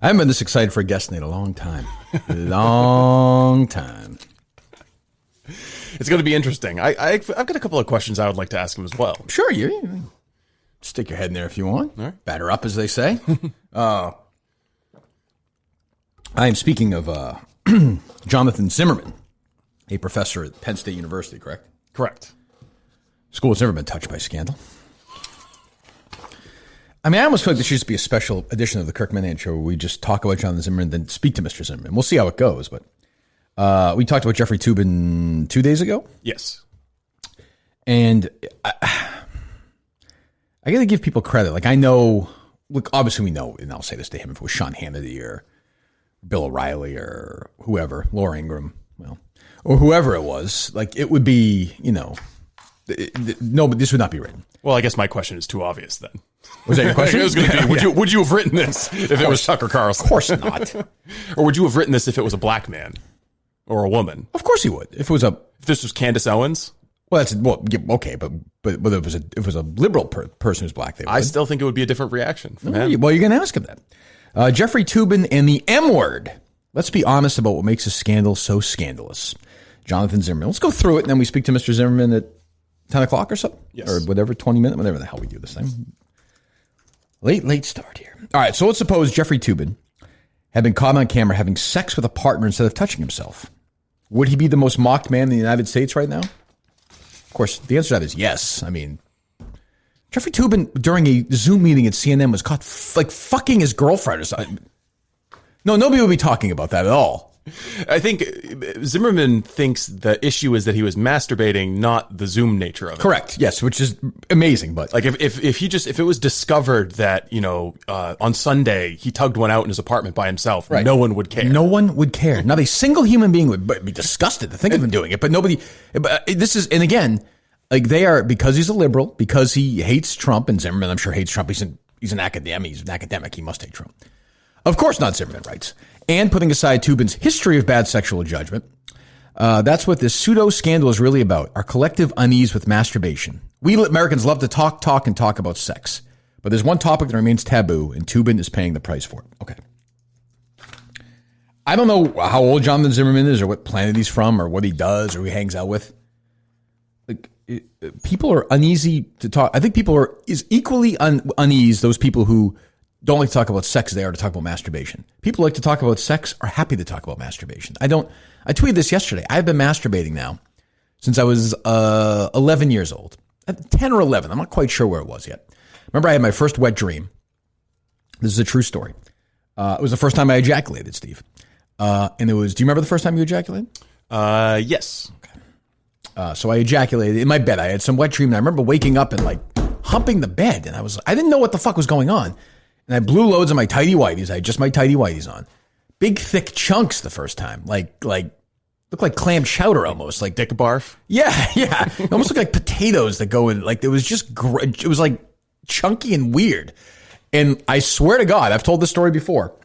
I haven't been this excited for a guest in a long time. Long time. It's going to be interesting. I've got a couple of questions I would like to ask him as well. Sure, you stick your head in there if you want. All right. Batter up, as they say. I am speaking of Jonathan Zimmerman, a professor at Penn State University, correct? Correct. School has never been touched by scandal. I mean, I almost feel like there should just be a special edition of the Kirk Show where we just talk about Jonathan Zimmerman and then speak to Mr. Zimmerman. We'll see how it goes, but we talked about Jeffrey Toobin 2 days ago. Yes. And I got to give people credit. Like, I know, look, obviously we know, and I'll say this to him, if it was Sean Hannity or Bill O'Reilly or whoever, Laura Ingraham, well, or whoever it was, like, it would be, no, but this would not be written. Well, I guess my question is too obvious then. Was that your question? It was going to be, would you have written this if it was Tucker Carlson? Of course not. Or would you have written this if it was a black man or a woman? Of course he would. If this was Candace Owens? Well, okay, but if it was a liberal person who's black, they would. I still think it would be a different reaction from him. Well, you're going to ask him that. Jeffrey Toobin and the M word. Let's be honest about what makes a scandal so scandalous. Jonathan Zimmerman. Let's go through it, and then we speak to Mr. Zimmerman at 10 o'clock or so? Yes. Or whatever, 20 minutes, whatever the hell we do this thing. Late start here. All right, so let's suppose Jeffrey Toobin had been caught on camera having sex with a partner instead of touching himself. Would he be the most mocked man in the United States right now? Of course, the answer to that is yes. I mean, Jeffrey Toobin, during a Zoom meeting at CNN, was caught fucking his girlfriend or something. No, nobody would be talking about that at all. I think Zimmerman thinks the issue is that he was masturbating, not the Zoom nature of it. Correct. Yes, which is amazing. But like if it was discovered that on Sunday he tugged one out in his apartment by himself, right, no one would care. No one would care. Not a single human being would be disgusted to think of him doing it. But nobody. But this is, and again, like they are, because he's a liberal, because he hates Trump, and Zimmerman I'm sure hates Trump. He's an academic. He's an academic. He must hate Trump. Of course not, Zimmerman writes. And putting aside Toobin's history of bad sexual judgment, that's what this pseudo-scandal is really about, our collective unease with masturbation. We Americans love to talk about sex. But there's one topic that remains taboo, and Toobin is paying the price for it. Okay. I don't know how old Jonathan Zimmerman is or what planet he's from or what he does or who he hangs out with. Like, people are uneasy to talk. I think people are equally uneasy, those people who don't like to talk about sex as they are to talk about masturbation. People like to talk about sex are happy to talk about masturbation. I tweeted this yesterday. I've been masturbating now since I was 11 years old. 10 or 11. I'm not quite sure where it was yet. Remember, I had my first wet dream. This is a true story. It was the first time I ejaculated, Steve. And it was, do you remember the first time you ejaculated? Yes. Okay. So I ejaculated in my bed. I had some wet dream, and I remember waking up and like humping the bed, and I didn't know what the fuck was going on. And I blew loads of my tighty whities. I had just my tighty whities on. Big, thick chunks the first time. Like looked like clam chowder almost. Like dick barf? Yeah. It almost looked like potatoes that go in. Like it was just, it was like chunky and weird. And I swear to God, I've told this story before.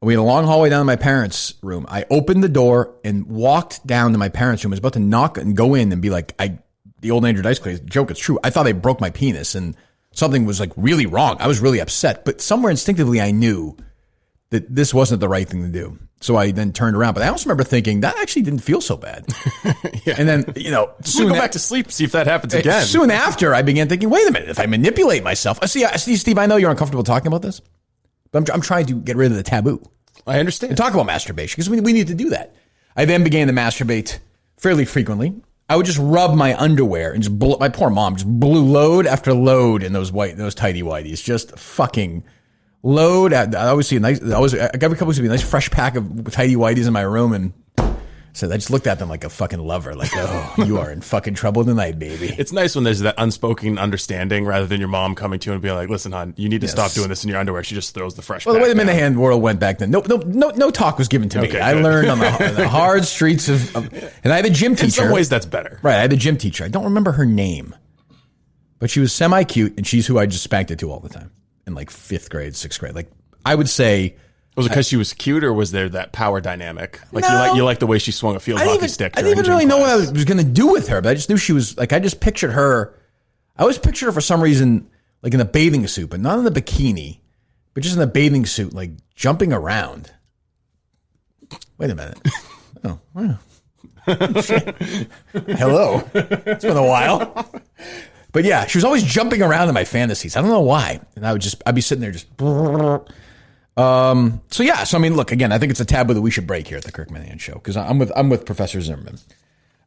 We had a long hallway down to my parents' room. I opened the door and walked down to my parents' room. I was about to knock and go in and be like, the old Andrew Dice Clay joke, it's true. I thought I broke my penis and something was like really wrong. I was really upset, but somewhere instinctively I knew that this wasn't the right thing to do. So I then turned around, but I also remember thinking that actually didn't feel so bad. Yeah. And then, soon go back to sleep, see if that happens again. Soon after I began thinking, wait a minute, if I manipulate myself, see, Steve, I know you're uncomfortable talking about this, but I'm trying to get rid of the taboo. I understand. And talk about masturbation because we need to do that. I then began to masturbate fairly frequently. I would just rub my underwear and just my poor mom just blew load after load in those tighty whities, just fucking load. I always see every couple weeks would be a nice fresh pack of tighty whities in my room, and so I just looked at them like a fucking lover, like, oh, you are in fucking trouble tonight, baby. It's nice when there's that unspoken understanding rather than your mom coming to you and being like, listen, hon, you need to stop doing this in your underwear. She just throws the fresh pack. Well, the way the Minahan world went back then, no talk was given to me. I learned on the hard streets of, and I had a gym teacher. In some ways, that's better. Right, I had a gym teacher. I don't remember her name, but she was semi-cute, and she's who I just spanked it to all the time in like 5th grade, 6th grade. Like, I would say... Was it because she was cute, or was there that power dynamic? Like you like the way she swung a field hockey stick. I didn't even really know what I was going to do with her, but I just knew she was like. I just pictured her. I always pictured her for some reason like in a bathing suit, but not in a bikini. but just in a bathing suit, like jumping around. Wait a minute. Oh, wow. Hello. It's been a while. But yeah, she was always jumping around in my fantasies. I don't know why. And I'd be sitting there just. So I mean, look, again, I think it's a taboo that we should break here at the Kirk Show, because I'm with Professor Zimmerman.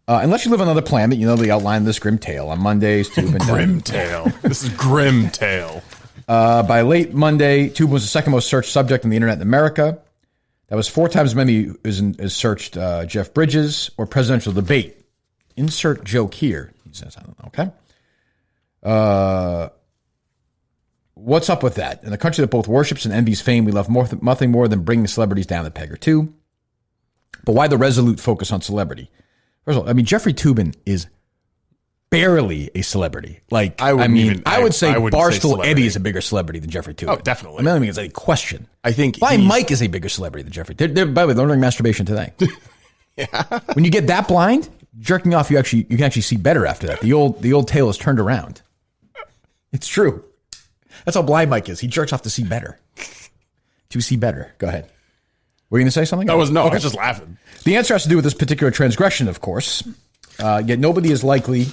Unless you live on another planet, you know the outline of this grim tale. On Mondays, Toobin. Grim tale. This is grim tale. By late Monday, Toobin was the second most searched subject on the internet in America. That was 4 times as many as searched Jeff Bridges or presidential debate. Insert joke here, he says. I don't know, okay? What's up with that? In a country that both worships and envies fame, we love nothing more than bringing celebrities down a peg or two. But why the resolute focus on celebrity? First of all, I mean, Jeffrey Toobin is barely a celebrity. Like, I would say Barstool Eddie is a bigger celebrity than Jeffrey Toobin. Oh, definitely. I mean, I don't think it's any question. I think Mike is a bigger celebrity than Jeffrey. By the way, they're learning masturbation today. Yeah. When you get that blind, jerking off, you can actually see better after that. The old tale is turned around. It's true. That's how blind Mike is. He jerks off to see better. To see better. Go ahead. Were you going to say something? I was just laughing. The answer has to do with this particular transgression, of course. Yet nobody is likely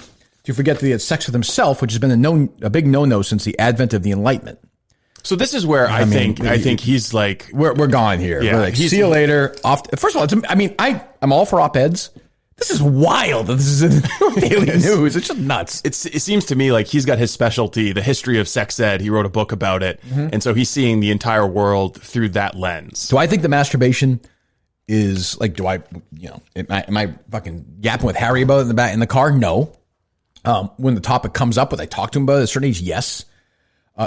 to forget that he had sex with himself, which has been a big no-no since the advent of the Enlightenment. So this is where I think he's like, we're gone here. Yeah, we're like, see you later. First of all, I'm all for op-eds. This is wild. This is in daily news. It's just nuts. It seems to me like he's got his specialty, the history of sex ed. He wrote a book about it. Mm-hmm. And so he's seeing the entire world through that lens. Do I think the masturbation is like, am I fucking yapping with Harry about it in the car? No. When the topic comes up, would I talk to him about it at a certain age? Yes.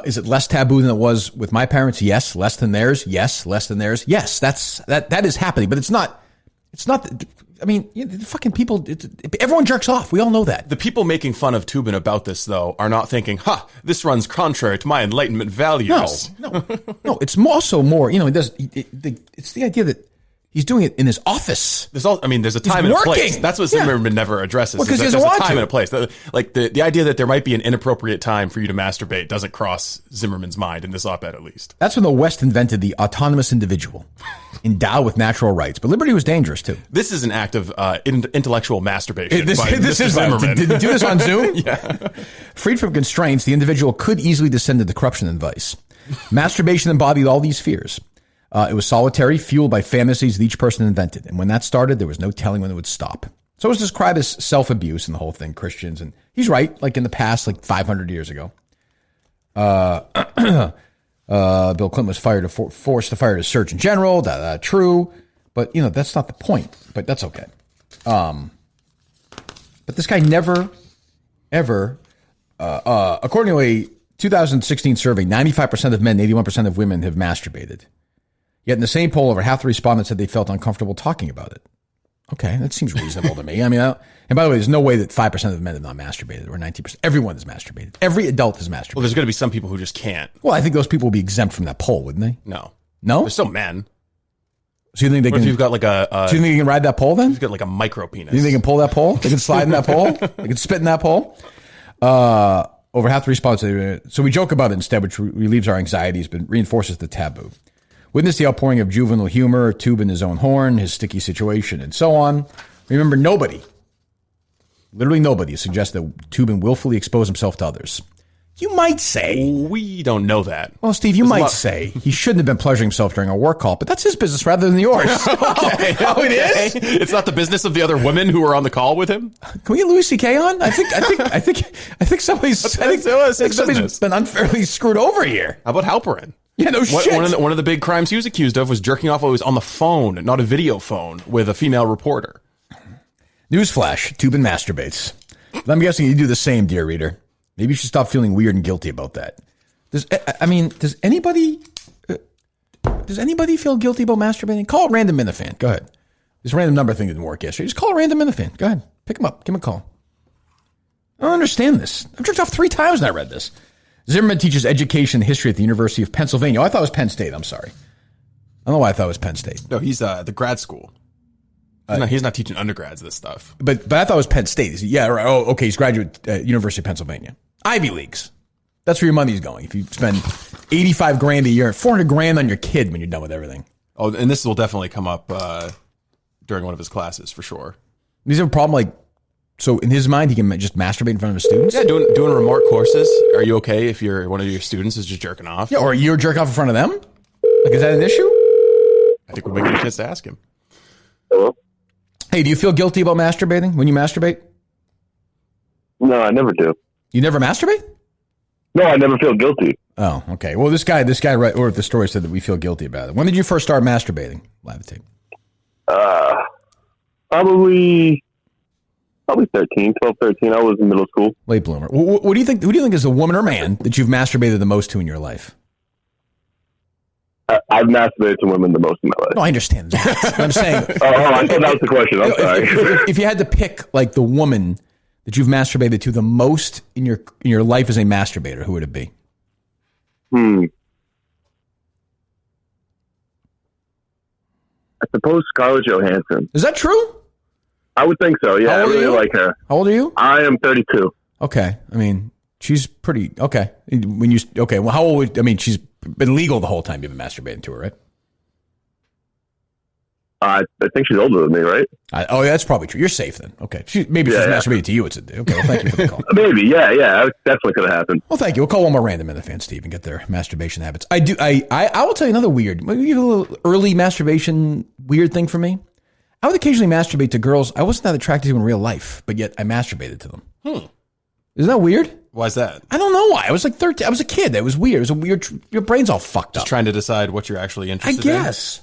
Is it less taboo than it was with my parents? Yes. Less than theirs? Yes. Less than theirs? Yes. That is happening, but it's not, I mean, the fucking people, everyone jerks off. We all know that. The people making fun of Toobin about this, though, are not thinking, this runs contrary to my Enlightenment values. No. It's also more, it's the idea that he's doing it in his office. There's a time and a place. That's what Zimmerman never addresses. Well, because there's a time and a place. The idea that there might be an inappropriate time for you to masturbate doesn't cross Zimmerman's mind in this op-ed, at least. That's when the West invented the autonomous individual, endowed with natural rights. But liberty was dangerous too. This is an act of intellectual masturbation. This is Zimmerman. Did you do this on Zoom? Yeah. Freed from constraints, the individual could easily descend into corruption and vice. Masturbation embodied all these fears. It was solitary, fueled by fantasies that each person invented. And when that started, there was no telling when it would stop. So it was described as self-abuse and the whole thing, Christians. And he's right, like in the past, like 500 years ago. Bill Clinton was forced to fire his Surgeon General. True. But, that's not the point. But that's okay. But this guy never, ever, according to a 2016 survey, 95% of men, 81% of women have masturbated. Yet in the same poll, over half the respondents said they felt uncomfortable talking about it. Okay, that seems reasonable to me. I mean, and by the way, there's no way that 5% of men have not masturbated, or 19%. Everyone has masturbated. Every adult has masturbated. Well, there's going to be some people who just can't. Well, I think those people will be exempt from that poll, wouldn't they? No. No? There's still men. So you think they can? If you've got like so you think they can ride that pole then? You've got like a micro penis. You think they can pull that pole? They can slide in that pole? They can spit in that pole? Over half the respondents. So we joke about it instead, which relieves our anxieties, but reinforces the taboo. Witness the outpouring of juvenile humor, Toobin his own horn, his sticky situation, and so on. Remember, literally nobody suggests that Toobin willfully exposed himself to others. You might say. We don't know that. Well, Steve, you might say he shouldn't have been pleasuring himself during a work call, but that's his business rather than yours. Okay. It is? It's not the business of the other women who were on the call with him? Can we get Louis C.K. on? I think somebody's been unfairly screwed over here. How about Halperin? Yeah, no shit. One of the big crimes he was accused of was jerking off while he was on the phone, not a video phone, with a female reporter. Newsflash, Toobin masturbates. I'm guessing you do the same, dear reader. Maybe you should stop feeling weird and guilty about that. Does anybody feel guilty about masturbating? Call a random Minifan. Go ahead. This random number thing didn't work yesterday. Just call a random Minifan. Go ahead. Pick him up. Give him a call. I don't understand this. I've jerked off 3 times when I read this. Zimmerman teaches education and history at the University of Pennsylvania. Oh, I thought it was Penn State. I'm sorry. I don't know why I thought it was Penn State. No, he's the grad school. He's not teaching undergrads this stuff. But I thought it was Penn State. Yeah, right. Oh, okay. He's graduate at University of Pennsylvania. Ivy Leagues. That's where your money's going. If you spend 85 grand a year, 400 grand on your kid when you're done with everything. Oh, and this will definitely come up during one of his classes for sure. Does he have a problem, like, so in his mind, he can just masturbate in front of his students? Yeah, doing remote courses. Are you okay if one of your students is just jerking off? Yeah, or you're jerking off in front of them? Like, is that an issue? I think we're making a chance to ask him. Hello? Hey, do you feel guilty about masturbating when you masturbate? No, I never do. You never masturbate? No, I never feel guilty. Oh, okay. Well, this guy wrote the story said that we feel guilty about it. When did you first start masturbating? Live tape. Probably 13, 12, 13. I was in middle school. Late bloomer. What do you think? Who do you think is the woman or man that you've masturbated the most to in your life? I've masturbated to women the most in my life. No, I understand that. I'm saying. I thought that was the question. I'm sorry. If you had to pick like the woman that you've masturbated to the most in your life as a masturbator, who would it be? I suppose Scarlett Johansson. Is that true? I would think so. Yeah, I really like her. How old are you? I am 32. Okay, I mean she's pretty. Okay, well, how old? She's been legal the whole time you've been masturbating to her, right? I think she's older than me, right? Oh, yeah, that's probably true. You're safe then. Okay. She's masturbated to you. Okay, well, thank you for the call. Maybe, yeah. That definitely could have happened. Well, thank you. We'll call one more random in the fan, Steve, and get their masturbation habits. I will tell you another weird, maybe a little early masturbation weird thing for me. I would occasionally masturbate to girls I wasn't that attracted to in real life, but yet I masturbated to them. Isn't that weird? Why is that? I don't know why. I was like 13. I was a kid. It was weird. It was a weird, your brain's all fucked up. Just trying to decide what you're actually interested in? I guess.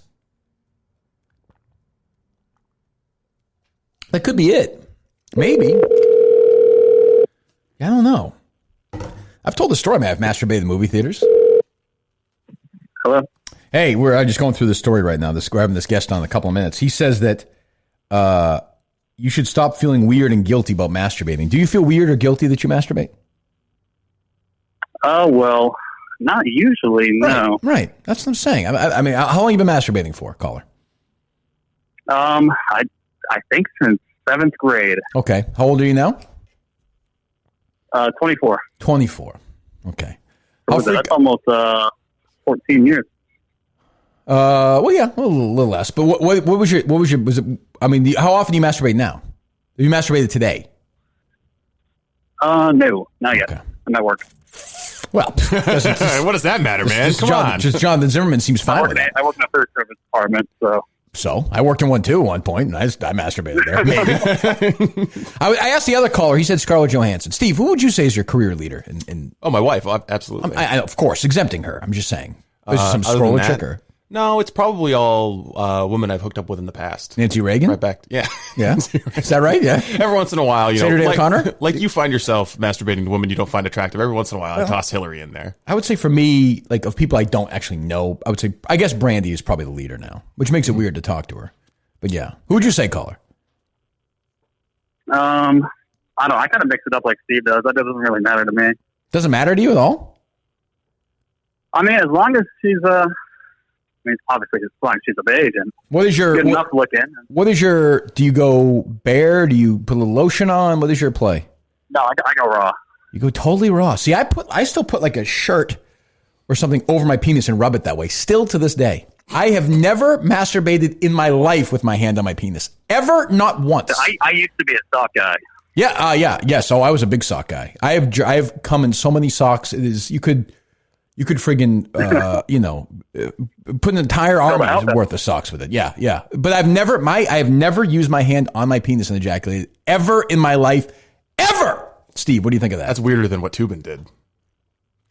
That could be it. Maybe. I don't know. I've told the story, man. I've masturbated in movie theaters. Hello? Hey, we're just going through this story right now. We're having this guest on in a couple of minutes. He says that you should stop feeling weird and guilty about masturbating. Do you feel weird or guilty that you masturbate? Well, not usually, no. Right. That's what I'm saying. I mean, how long have you been masturbating for, caller? I think since 7th grade. Okay. How old are you now? 24. 24. Okay. That's almost 14 years. Well, yeah, a little less. But what was it? I mean, how often do you masturbate now? Have you masturbated today? No, not yet. Okay. I'm at work. Well, what does that matter, man? Come on. Just Jonathan Zimmerman seems fine with that. I work in a third service department, So I worked in one too at one point, and I masturbated there. Maybe. I asked the other caller. He said Scarlett Johansson. Steve, who would you say is your career leader? Oh, my wife. Absolutely. Of course, exempting her. I'm just saying. There's some scroller chicker. No, it's probably all women I've hooked up with in the past. Nancy Reagan? Right back. Yeah. Yeah. Is that right? Yeah. Every once in a while, Senator O'Connor? Like you find yourself masturbating to women you don't find attractive. Every once in a while, I toss Hillary in there. I would say for me, like of people I don't actually know, I guess Brandy is probably the leader now, which makes it weird to talk to her. But yeah. Who would you say, caller? I don't know. I kind of mix it up like Steve does. That doesn't really matter to me. Doesn't matter to you at all? I mean, as long as she's obviously as long as she's of age and what is your good enough looking. What is your? Do you go bare? Do you put a little lotion on? What is your play? No, I go raw. You go totally raw. See, I still put like a shirt or something over my penis and rub it that way. Still to this day, I have never masturbated in my life with my hand on my penis. Ever, not once. I used to be a sock guy. Yeah. So I was a big sock guy. I have come in so many socks. It is you could friggin' put an entire arm worth of socks with it. Yeah. But I have never used my hand on my penis and ejaculated ever in my life. Ever. Steve, what do you think of that? That's weirder than what Toobin did.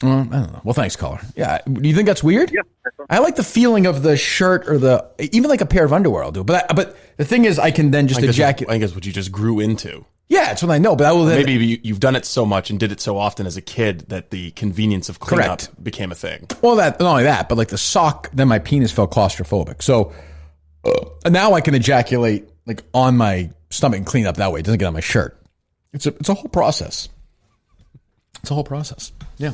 I don't know. Well, thanks, caller. Yeah. Do you think that's weird? Yeah. I like the feeling of the shirt or even like a pair of underwear I'll do. But the thing is, I can then just ejaculate. I guess what you just grew into. Yeah, it's what I know. But I will then, maybe you've done it so much and did it so often as a kid that the convenience of cleanup became a thing. Well, not only that, but like the sock, then my penis felt claustrophobic. So now I can ejaculate like on my stomach and clean up that way. It doesn't get on my shirt. It's a whole process. It's a whole process. Yeah.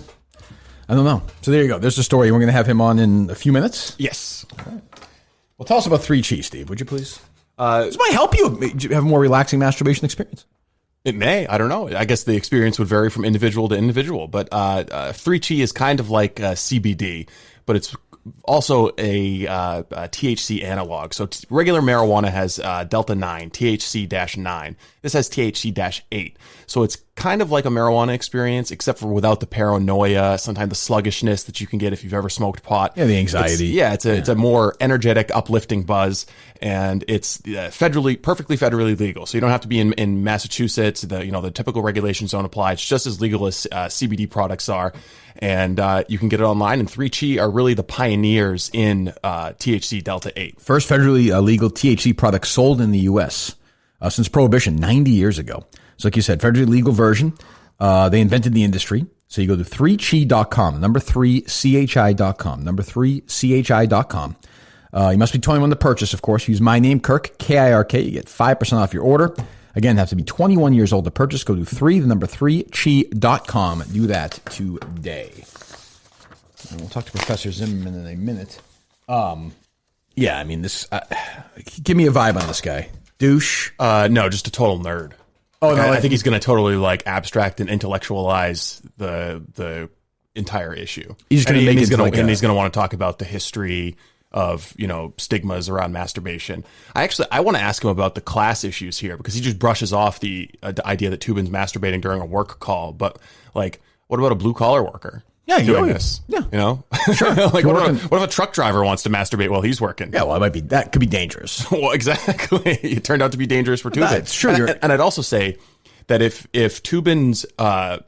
I don't know. So there you go. There's the story. We're going to have him on in a few minutes. Yes. All right. Well, tell us about 3 Cheese, Steve, would you please? This might help you have a more relaxing masturbation experience. It may. I don't know. I guess the experience would vary from individual to individual. But 3-Chi is kind of like CBD, but it's also a THC analog. So regular marijuana has Delta 9, THC-9. This has THC-8. So it's kind of like a marijuana experience, except for without the paranoia, sometimes the sluggishness that you can get if you've ever smoked pot. Yeah, the anxiety. It's a more energetic, uplifting buzz, and it's perfectly federally legal. So you don't have to be in Massachusetts. The typical regulations don't apply. It's just as legal as CBD products are, and you can get it online. And 3Chi are really the pioneers in THC Delta 8. First federally legal THC product sold in the U.S. Since Prohibition 90 years ago. So like you said, federally legal version. They invented the industry. So you go to 3chi.com, number 3chi.com, number 3chi.com. You must be 21 to purchase, of course. Use my name, Kirk, K-I-R-K. You get 5% off your order. Again, have to be 21 years old to purchase. Go to 3chi.com. Do that today. And we'll talk to Professor Zimmerman in a minute. Yeah, I mean, this. Give me a vibe on this guy. Douche? No, just a total nerd. Oh, no, I think he's going to totally abstract and intellectualize the entire issue. He's going to make it like he's going to want to talk about the history of, stigmas around masturbation. I want to ask him about the class issues here, because he just brushes off the idea that Toobin's masturbating during a work call. But what about a blue collar worker? Yeah, doing this. Yeah, sure. What if a truck driver wants to masturbate while he's working? Yeah, well, that could be dangerous. Well, exactly. It turned out to be dangerous for Toobin. That's true. And I'd also say that if Toobin's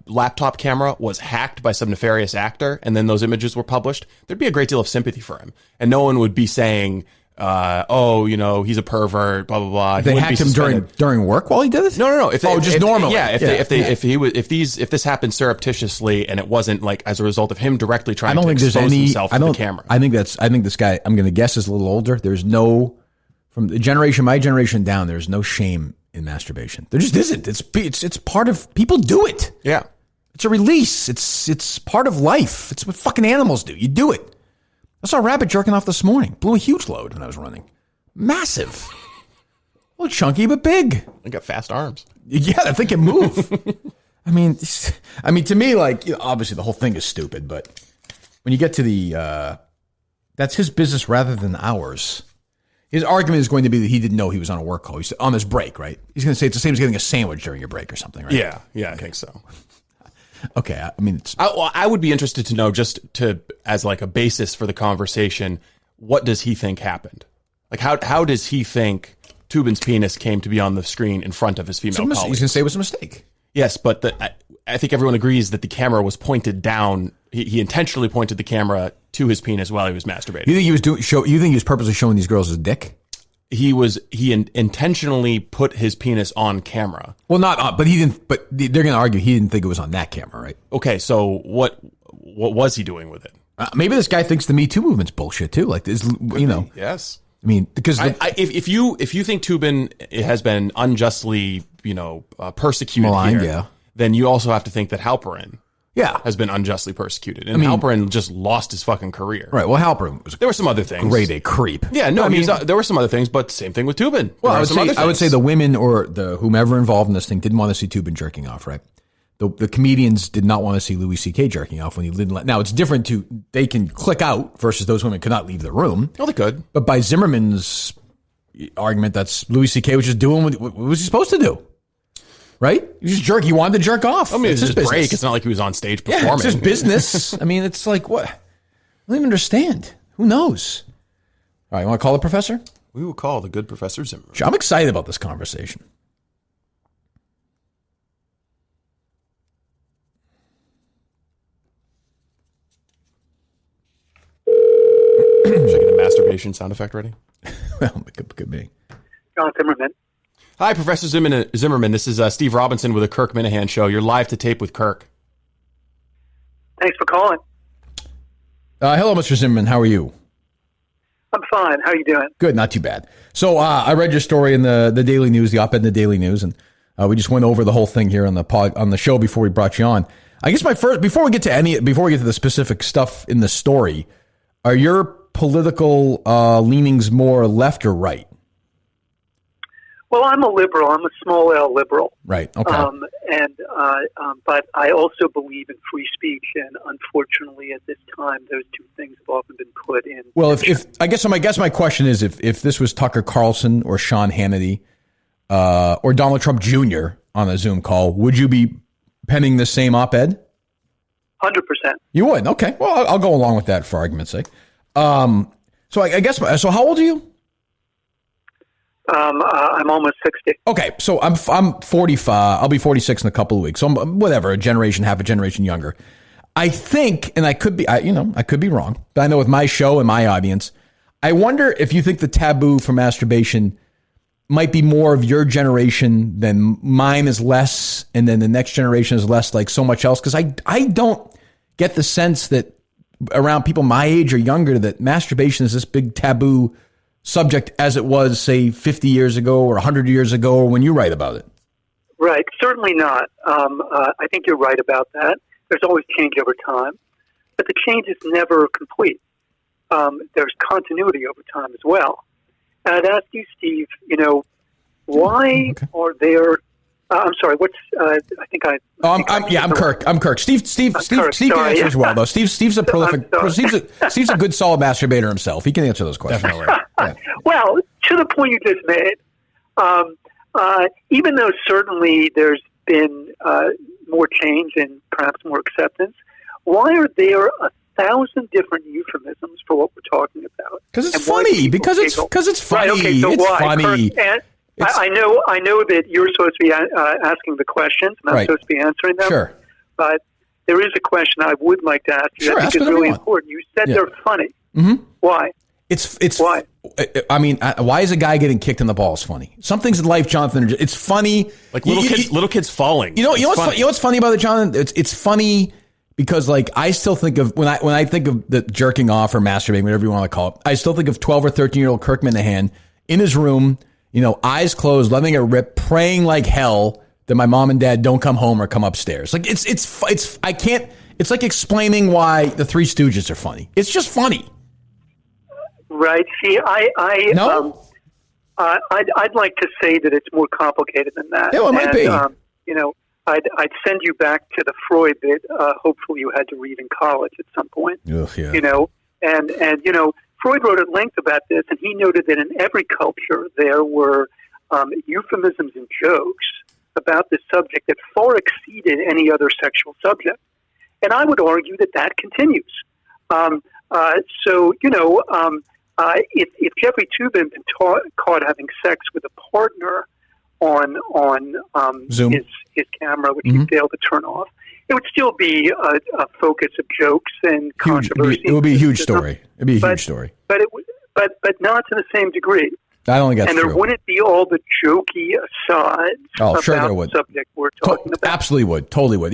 laptop camera was hacked by some nefarious actor and then those images were published, there'd be a great deal of sympathy for him, and no one would be saying, he's a pervert, blah blah blah. They hacked him during work while he did it? No. If normally. Yeah. If this happened surreptitiously and it wasn't as a result of him directly trying to expose himself to the camera. I think this guy, I'm going to guess, is a little older. There's from the generation, my generation down, there's no shame in masturbation. There just isn't. It's part of, people do it. Yeah. It's a release. It's part of life. It's what fucking animals do. You do it. I saw a rabbit jerking off this morning. Blew a huge load when I was running. Massive. A little chunky, but big. I got fast arms. Yeah, that thing can move. I mean, to me, obviously the whole thing is stupid, but when you get to that's his business rather than ours. His argument is going to be that he didn't know he was on a work call. He's on his break, right? He's going to say it's the same as getting a sandwich during your break or something, right? Yeah, I think so. Okay, I mean, I would be interested to know, just as a basis for the conversation, what does he think happened? How does he think Toobin's penis came to be on the screen in front of his female colleagues? He's going to say it was a mistake. Yes, but I think everyone agrees that the camera was pointed down. He intentionally pointed the camera to his penis while he was masturbating. You think he was you think he was purposely showing these girls his dick? He intentionally put his penis on camera. Well, but he didn't. But they're going to argue he didn't think it was on that camera, right? Okay, so what was he doing with it? Maybe this guy thinks the Me Too movement's bullshit too. Yes. I mean, because if you think Toobin has been unjustly, persecuted maligned, here, then you also have to think that Halperin, has been unjustly persecuted, and Halperin just lost his fucking career. Right. Well, Halperin was there were some other things. Grade A creep. Yeah. No, there were some other things, but same thing with Toobin. Well, I would say the women or the whomever involved in this thing didn't want to see Toobin jerking off, right? The comedians did not want to see Louis C.K. jerking off when he didn't now it's different they can click out versus those women could not leave the room. Oh, they could. But by Zimmerman's argument, that's Louis C.K. was just doing what was he supposed to do? Right? He wanted to jerk off. I mean, it's his break. It's not like he was on stage performing. Yeah, it's his business. I mean, it's what? I don't even understand. Who knows? All right, you want to call the professor? We will call the good Professor Zimmerman. I'm excited about this conversation. Should I get a masturbation sound effect ready? Well, it could be. Zimmerman. Hi, Professor Zimmerman. This is Steve Robinson with the Kirk Minahan Show. You're live to tape with Kirk. Thanks for calling. Hello, Mr. Zimmerman. How are you? I'm fine. How are you doing? Good, not too bad. So I read your story in the Daily News, the op-ed in the Daily News, and we just went over the whole thing here on the show before we brought you on. I guess before we get to the specific stuff in the story, are your political leanings more left or right? Well, I'm a liberal. I'm a small L liberal. Right. Okay. But I also believe in free speech, and unfortunately, at this time, those two things have often been put in. Well, if I guess my question is, if this was Tucker Carlson or Sean Hannity or Donald Trump Jr. on a Zoom call, would you be penning the same op-ed? 100%. You would. Okay. Well, I'll go along with that for argument's sake. So I guess. So how old are you? I'm almost 60. Okay, so I'm 45. I'll be 46 in a couple of weeks. So I'm, whatever, half a generation younger. I think, and I could be wrong, but I know with my show and my audience, I wonder if you think the taboo for masturbation might be more of your generation than mine is less, and then the next generation is less, like so much else. Because I don't get the sense that around people my age or younger that masturbation is this big taboo subject as it was, say, 50 years ago or 100 years ago, or when you write about it. Right. Certainly not. I think you're right about that. There's always change over time, but the change is never complete. There's continuity over time as well. And I'd ask you, Steve, why are there... I'm sorry. I think I... I'm Kirk. I'm Kirk. Steve Kirk, can answer as well, though. Steve's a prolific... Steve's a good solid masturbator himself. He can answer those questions. Definitely. Yeah. Well, to the point you just made, even though certainly there's been more change and perhaps more acceptance, why are there 1,000 different euphemisms for what we're talking about? Because it's funny. Because it's funny. Right, okay, so it's why? funny. Kirk, I know that you're supposed to be asking the questions, and I'm supposed to be answering them. Sure. But there is a question I would like to ask you. Sure, I think it's really important. You said they're funny. Mm-hmm. Why? It's why? I mean, why is a guy getting kicked in the balls funny? Some things in life, Jonathan, it's funny. Like little kids falling. You know what's funny about it, Jonathan? It's funny because, like, I still think of when I think of the jerking off or masturbating, whatever you want to call it. I still think of 12 or 13-year-old Kirk Minahan in his room, eyes closed, letting it rip, praying like hell that my mom and dad don't come home or come upstairs. Like I can't. It's like explaining why the Three Stooges are funny. It's just funny. Right. See, I'd like to say that it's more complicated than that. Yeah, well, it might be. I'd send you back to the Freud that hopefully you had to read in college at some point. Ugh, yeah. And Freud wrote at length about this, and he noted that in every culture there were euphemisms and jokes about this subject that far exceeded any other sexual subject. And I would argue that continues. If Jeffrey Toobin been caught having sex with a partner on Zoom, his camera, which he failed to turn off, it would still be a focus of jokes and controversy. It would be a huge story. It'd be a huge story. But not to the same degree. I don't think that's true. And there wouldn't be all the jokey asides about the subject we're talking about. Absolutely would. Totally would.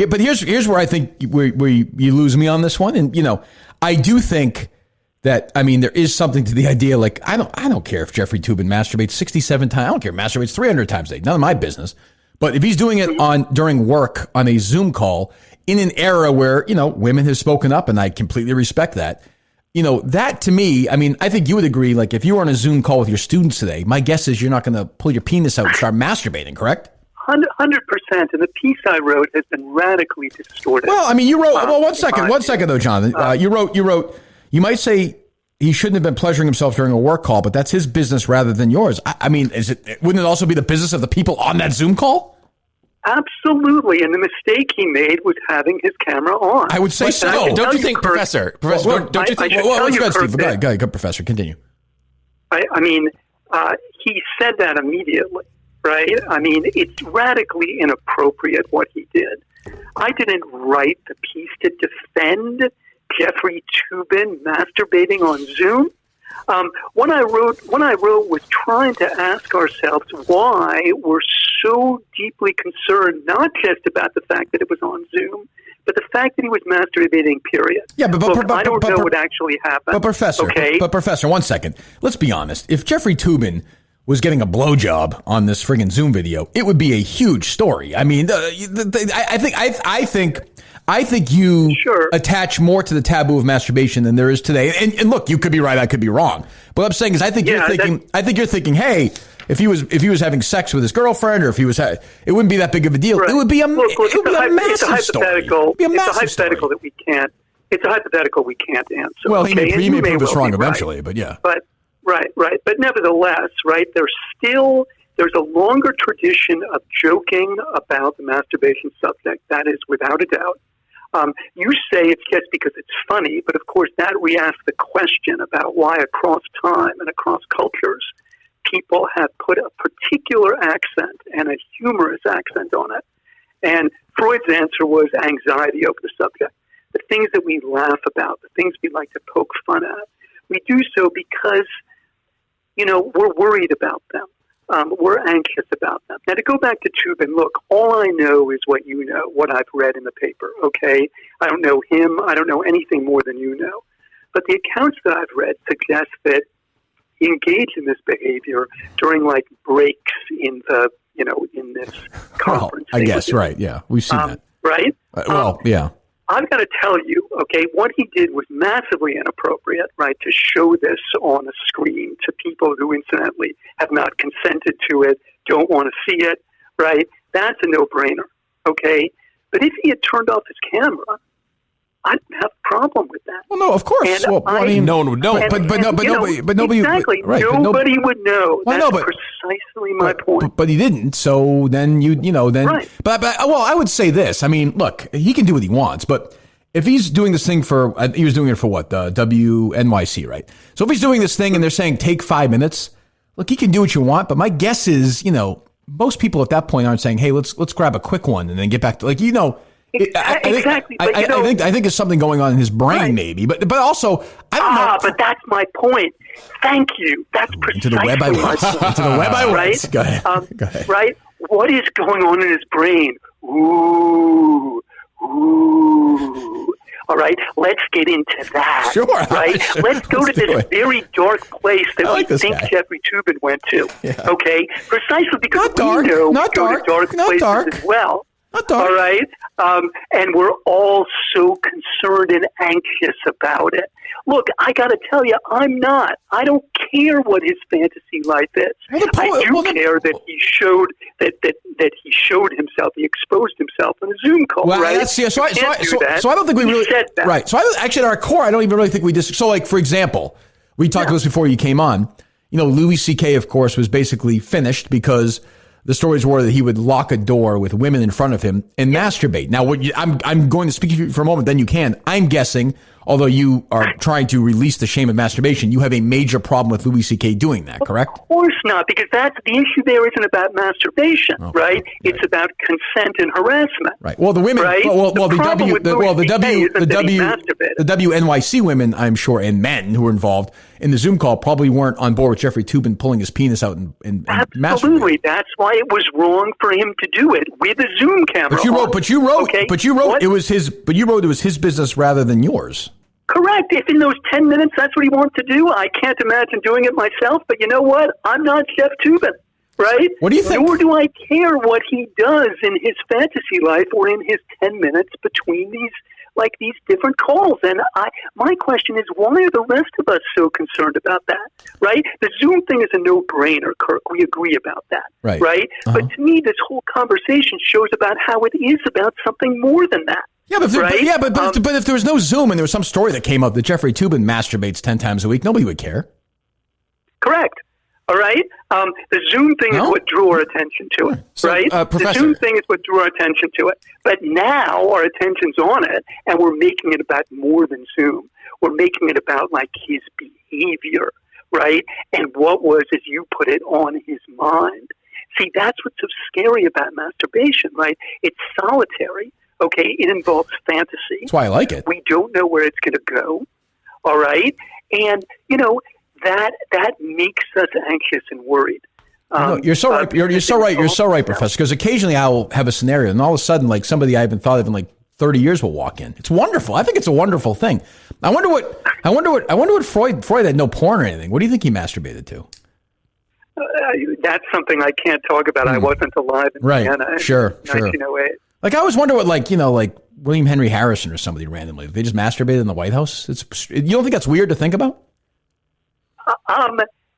But here's where I think where you lose me on this one. And, I do think that, I mean, there is something to the idea, like, I don't care if Jeffrey Toobin masturbates 67 times. I don't care if he masturbates 300 times a day. None of my business. But if he's doing it during work on a Zoom call in an era where, women have spoken up, and I completely respect that, that to me, I mean, I think you would agree, like, if you were on a Zoom call with your students today, my guess is you're not going to pull your penis out and start masturbating, correct? 100%. And the piece I wrote has been radically distorted. Well, I mean, you wrote, one second though, Jonathan. You wrote, you might say he shouldn't have been pleasuring himself during a work call, but that's his business rather than yours. I mean, wouldn't it also be the business of the people on that Zoom call? Absolutely, and the mistake he made was having his camera on. I would say so. Don't you think, Professor? Don't you think? Well, go ahead, Professor. Continue. I mean, he said that immediately, right? I mean, it's radically inappropriate what he did. I didn't write the piece to defend Jeffrey Toobin masturbating on Zoom. What I wrote was trying to ask ourselves why we're so deeply concerned, not just about the fact that it was on Zoom, but the fact that he was masturbating, period. Yeah, but I don't know what actually happened. But Professor, 1 second. Let's be honest. If Jeffrey Toobin was getting a blowjob on this friggin' Zoom video, it would be a huge story. I mean, I think you attach more to the taboo of masturbation than there is today. And look, you could be right, I could be wrong. But what I'm saying is, I think you're thinking, hey, if he was having sex with his girlfriend, or if he was, it wouldn't be that big of a deal. Right. It would be a massive it's a hypothetical. story. It's a hypothetical that we can't. It's a hypothetical we can't answer. Well, okay? he may prove us wrong right. eventually, but yeah. But right. But nevertheless, right, there's a longer tradition of joking about the masturbation subject. That is without a doubt. You say it's just because it's funny, but of course that re-asks the question about why across time and across cultures people have put a particular accent and a humorous accent on it. And Freud's answer was anxiety over the subject. The things that we laugh about, the things we like to poke fun at, we do so because, we're worried about them. We're anxious about them. Now, to go back to Toobin, look, all I know is what you know, what I've read in the paper, okay? I don't know him. I don't know anything more than you know. But the accounts that I've read suggest that he engaged in this behavior during, breaks in the, in this conference. Well, I guess, right, yeah. We've seen that. Right? Yeah. I've got to tell you, okay, what he did was massively inappropriate, right, to show this on a screen to people who, incidentally, have not consented to it, don't want to see it, right? That's a no-brainer, okay? But if he had turned off his camera, I don't have a problem with that. Well, no, of course. And no one would know. Nobody, exactly. Right, nobody would know. Well, That's precisely my point. But he didn't. So then Right. But I would say this. I mean, look, he can do what he wants, but if he's doing this thing he was doing it for what? The WNYC, right? So if he's doing this thing and they're saying take 5 minutes, look, he can do what you want. But my guess is, most people at that point aren't saying, hey, let's grab a quick one and then get back to Exactly. I think there's something going on in his brain, right. Maybe, but also I don't know. But that's my point. Thank you. That's precisely my point. Into the web I right? was. Go ahead. Right? What is going on in his brain? Ooh. All right, let's get into that. Sure. Right? Sure. Let's go to this very dark place that we think guy. Jeffrey Toobin went to. Yeah. Okay? Precisely because not dark, we know not we go dark, to dark not places dark. as well. Not dark. All right? And we're all so concerned and anxious about it. Look, I got to tell you, I'm not. I don't care what his fantasy life is. I do care that he showed that he showed himself. He exposed himself in a Zoom call. Well, right? So I don't think we really said that. Right. So actually, at our core, I don't even really think we disagree. So, for example, we talked about this before you came on. Louis C.K., of course, was basically finished because the stories were that he would lock a door with women in front of him and masturbate. Now, I'm going to speak to you for a moment, then you can. I'm guessing, although you are trying to release the shame of masturbation, you have a major problem with Louis C.K. doing that, correct? Of course not, because that's the issue there isn't about masturbation, right? It's about consent and harassment. Right. Well, the women, right? the WNYC women, I'm sure, and men who were involved in the Zoom call probably weren't on board with Jeffrey Toobin pulling his penis out and absolutely. Masturbating. That's why it was wrong for him to do it with a Zoom camera. But you wrote it was his business rather than yours. Correct. If in those 10 minutes that's what he wants to do, I can't imagine doing it myself. But you know what? I'm not Jeff Toobin, right? What do you think? Nor do I care what he does in his fantasy life or in his 10 minutes between these different calls. And my question is, why are the rest of us so concerned about that, right? The Zoom thing is a no-brainer, Kirk. We agree about that, right? Uh-huh. But to me, this whole conversation shows about how it is about something more than that. Yeah, but if there was no Zoom and there was some story that came up that Jeffrey Toobin masturbates 10 times a week, nobody would care. Correct. All right? The Zoom thing is what drew our attention to it, right? Professor. The Zoom thing is what drew our attention to it. But now our attention's on it, and we're making it about more than Zoom. We're making it about, his behavior, right? And what was, as you put it, on his mind. See, that's what's so scary about masturbation, right? It's solitary. Okay, it involves fantasy. That's why I like it. We don't know where it's going to go. All right, and that makes us anxious and worried. You're so right. You're so right. You're so right, Professor. Because occasionally I will have a scenario, and all of a sudden, somebody I haven't thought of in 30 years will walk in. It's wonderful. I think it's a wonderful thing. I wonder what Freud had no porn or anything. What do you think he masturbated to? That's something I can't talk about. I wasn't alive in Vienna. Sure. 1908. I always wonder what, William Henry Harrison or somebody randomly, they just masturbated in the White House. You don't think that's weird to think about?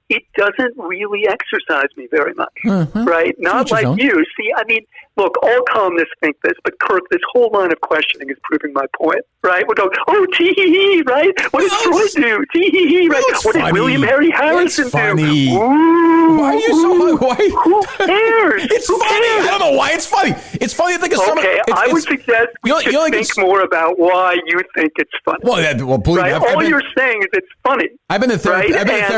it doesn't really exercise me very much, Uh-huh. right? Not like you. See, I mean, look, all columnists think this, but Kirk, this whole line of questioning is proving my point, right? We'll go, oh, tee-hee-hee, right? What did Freud do? Tee-hee-hee, right? What did William Harry Harrison do? Ooh, Why are you so... Why? Who cares? It's Who funny. cares? I don't know why it's funny. It's funny to think of some... Okay, I would suggest we should think more about why you think it's funny. Well, believe me, right? All you're saying is it's funny. I've been in therapy. Right? I've been in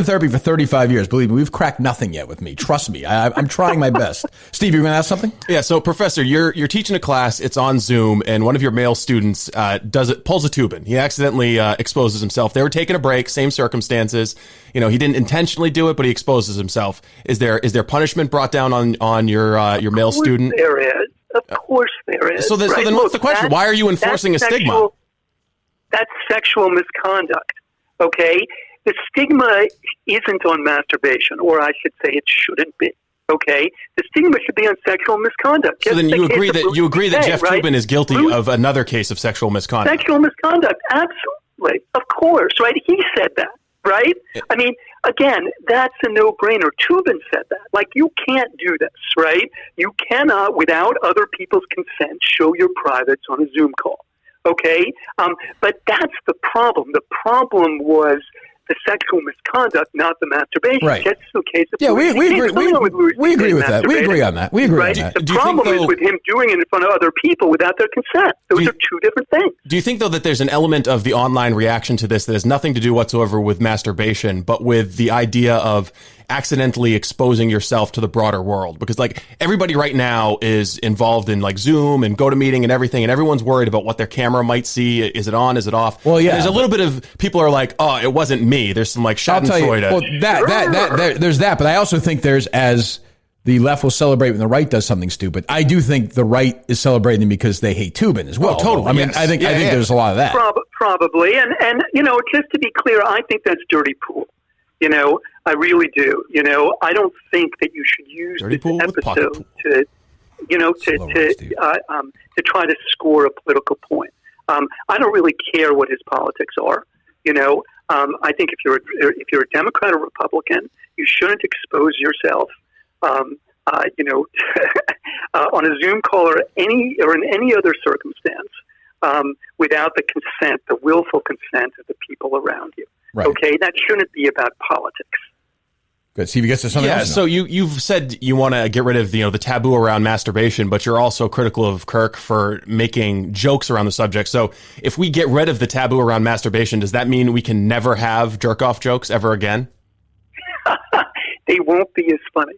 therapy for 35 years. Believe me, we've cracked nothing yet with me. Trust me, I'm trying my best. Steve, you're going to ask something? Yeah. So, Professor, you're teaching a class. It's on Zoom, and one of your male students pulls a Toobin. He accidentally exposes himself. They were taking a break, same circumstances. You know, he didn't intentionally do it, but he exposes himself. Is there punishment brought down on your male student? There is. Of course, there is. So then, what's the question? Why are you enforcing a stigma? That's sexual misconduct. Okay, the stigma isn't on masturbation, or I should say, it shouldn't be. Okay, the stigma should be on sexual misconduct. So then you agree that Jeff right? Toobin is guilty of another case of sexual misconduct? Sexual misconduct, absolutely, of course, right? He said that, right? I mean, again, that's a no-brainer. Toobin said that. Like, you can't do this, right? You cannot, without other people's consent, show your privates on a Zoom call. Okay, but that's the problem. The problem was the sexual misconduct, not the masturbation. Right. That's the case of we agree. We agree with that. We agree on that. We agree on that. The problem is with him doing it in front of other people without their consent. Those are two different things. Do you think, though, that there's an element of the online reaction to this that has nothing to do whatsoever with masturbation, but with the idea of accidentally exposing yourself to the broader world? Because, like, everybody right now is involved in, like, Zoom and GoToMeeting and everything, and everyone's worried about what their camera might see. Is it on? Is it off? Well, yeah. And there's a little bit of people are like, oh, it wasn't me. There's some, like, schadenfreude. Well, there's that, but I also think there's, as the left will celebrate when the right does something stupid, I do think the right is celebrating because they hate Toobin as well. Oh, totally. I mean, yes. I think there's a lot of that. Probably, and you know, just to be clear, I think that's dirty pool. You know, I really do. You know, I don't think that you should use this episode to try to score a political point. I don't really care what his politics are. You know, I think if you're a Democrat or Republican, you shouldn't expose yourself. You know, on a Zoom call or in any other circumstance, without the consent, the willful consent of the people around you. Right. Okay, that shouldn't be about politics. Good. Steve, you guess there's something else? So you've said you want to get rid of the taboo around masturbation, but you're also critical of Kirk for making jokes around the subject. So if we get rid of the taboo around masturbation, does that mean we can never have jerk-off jokes ever again? They won't be as funny,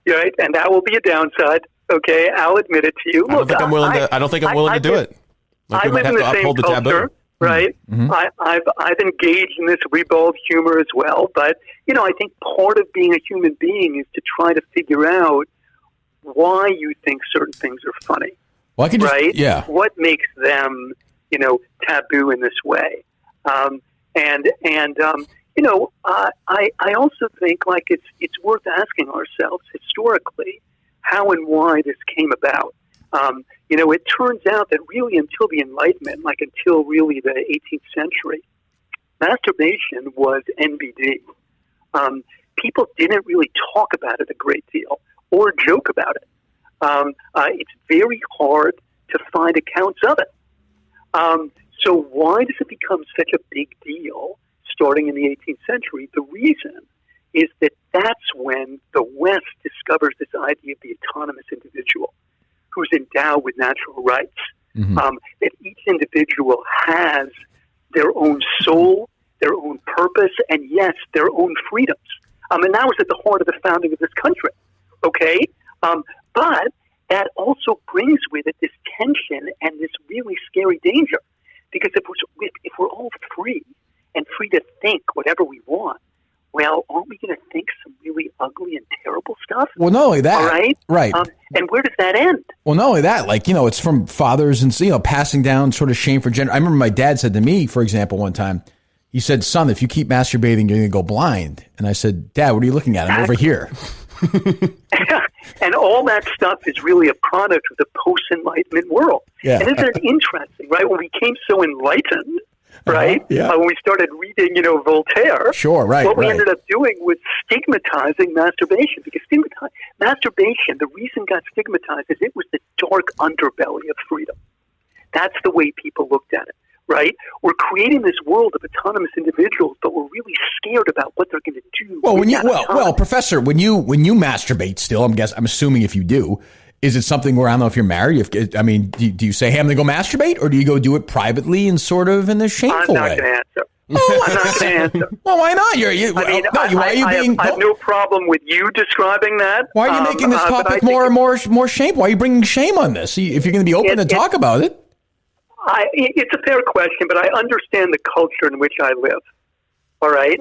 right? And that will be a downside. Okay, I'll admit it to you. I don't think I'm willing to do it. I live in the same culture, right? Mm-hmm. I've engaged in this ribald humor as well, but I think part of being a human being is to try to figure out why you think certain things are funny. Well, I can just, right? Yeah. What makes them, taboo in this way? I also think it's worth asking ourselves historically how and why this came about. It turns out that really until the Enlightenment, until really the 18th century, masturbation was NBD. People didn't really talk about it a great deal or joke about it. It's very hard to find accounts of it. So why does it become such a big deal starting in the 18th century? The reason is that that's when the West discovers this idea of the autonomous individual who's endowed with natural rights, that each individual has their own soul, their own purpose, and yes, their own freedoms. And that was at the heart of the founding of this country, okay? But that also brings with it this tension and this really scary danger, because if we're all free and free to think whatever we want, well, aren't we going to think some really ugly and terrible stuff? Well, not only that. All right? Right. And where does that end? Well, not only that, it's from fathers and, passing down sort of shame for gender. I remember my dad said to me, for example, one time, he said, son, if you keep masturbating, you're going to go blind. And I said, Dad, what are you looking at? I'm over here. And all that stuff is really a product of the post-Enlightenment world. Yeah. And isn't it interesting, right? When we became so enlightened, right? Yeah. When we started reading, Voltaire. Sure, right. What we ended up doing was stigmatizing masturbation, because masturbation, the reason it got stigmatized is it was the dark underbelly of freedom. That's the way people looked at it, right? We're creating this world of autonomous individuals, but we're really scared about what they're going to do. Well, Professor, when you masturbate, still, I'm assuming if you do, is it something where, I don't know if you're married? Do you say, hey, I'm going to go masturbate, or do you go do it privately and sort of in a shameful way? I'm not going to answer. I'm not going to answer. Well, why not? I have no problem with you describing that. Why are you making this topic more shameful? Why are you bringing shame on this? If you're going to be open to talk about it. It's a fair question, but I understand the culture in which I live. All right?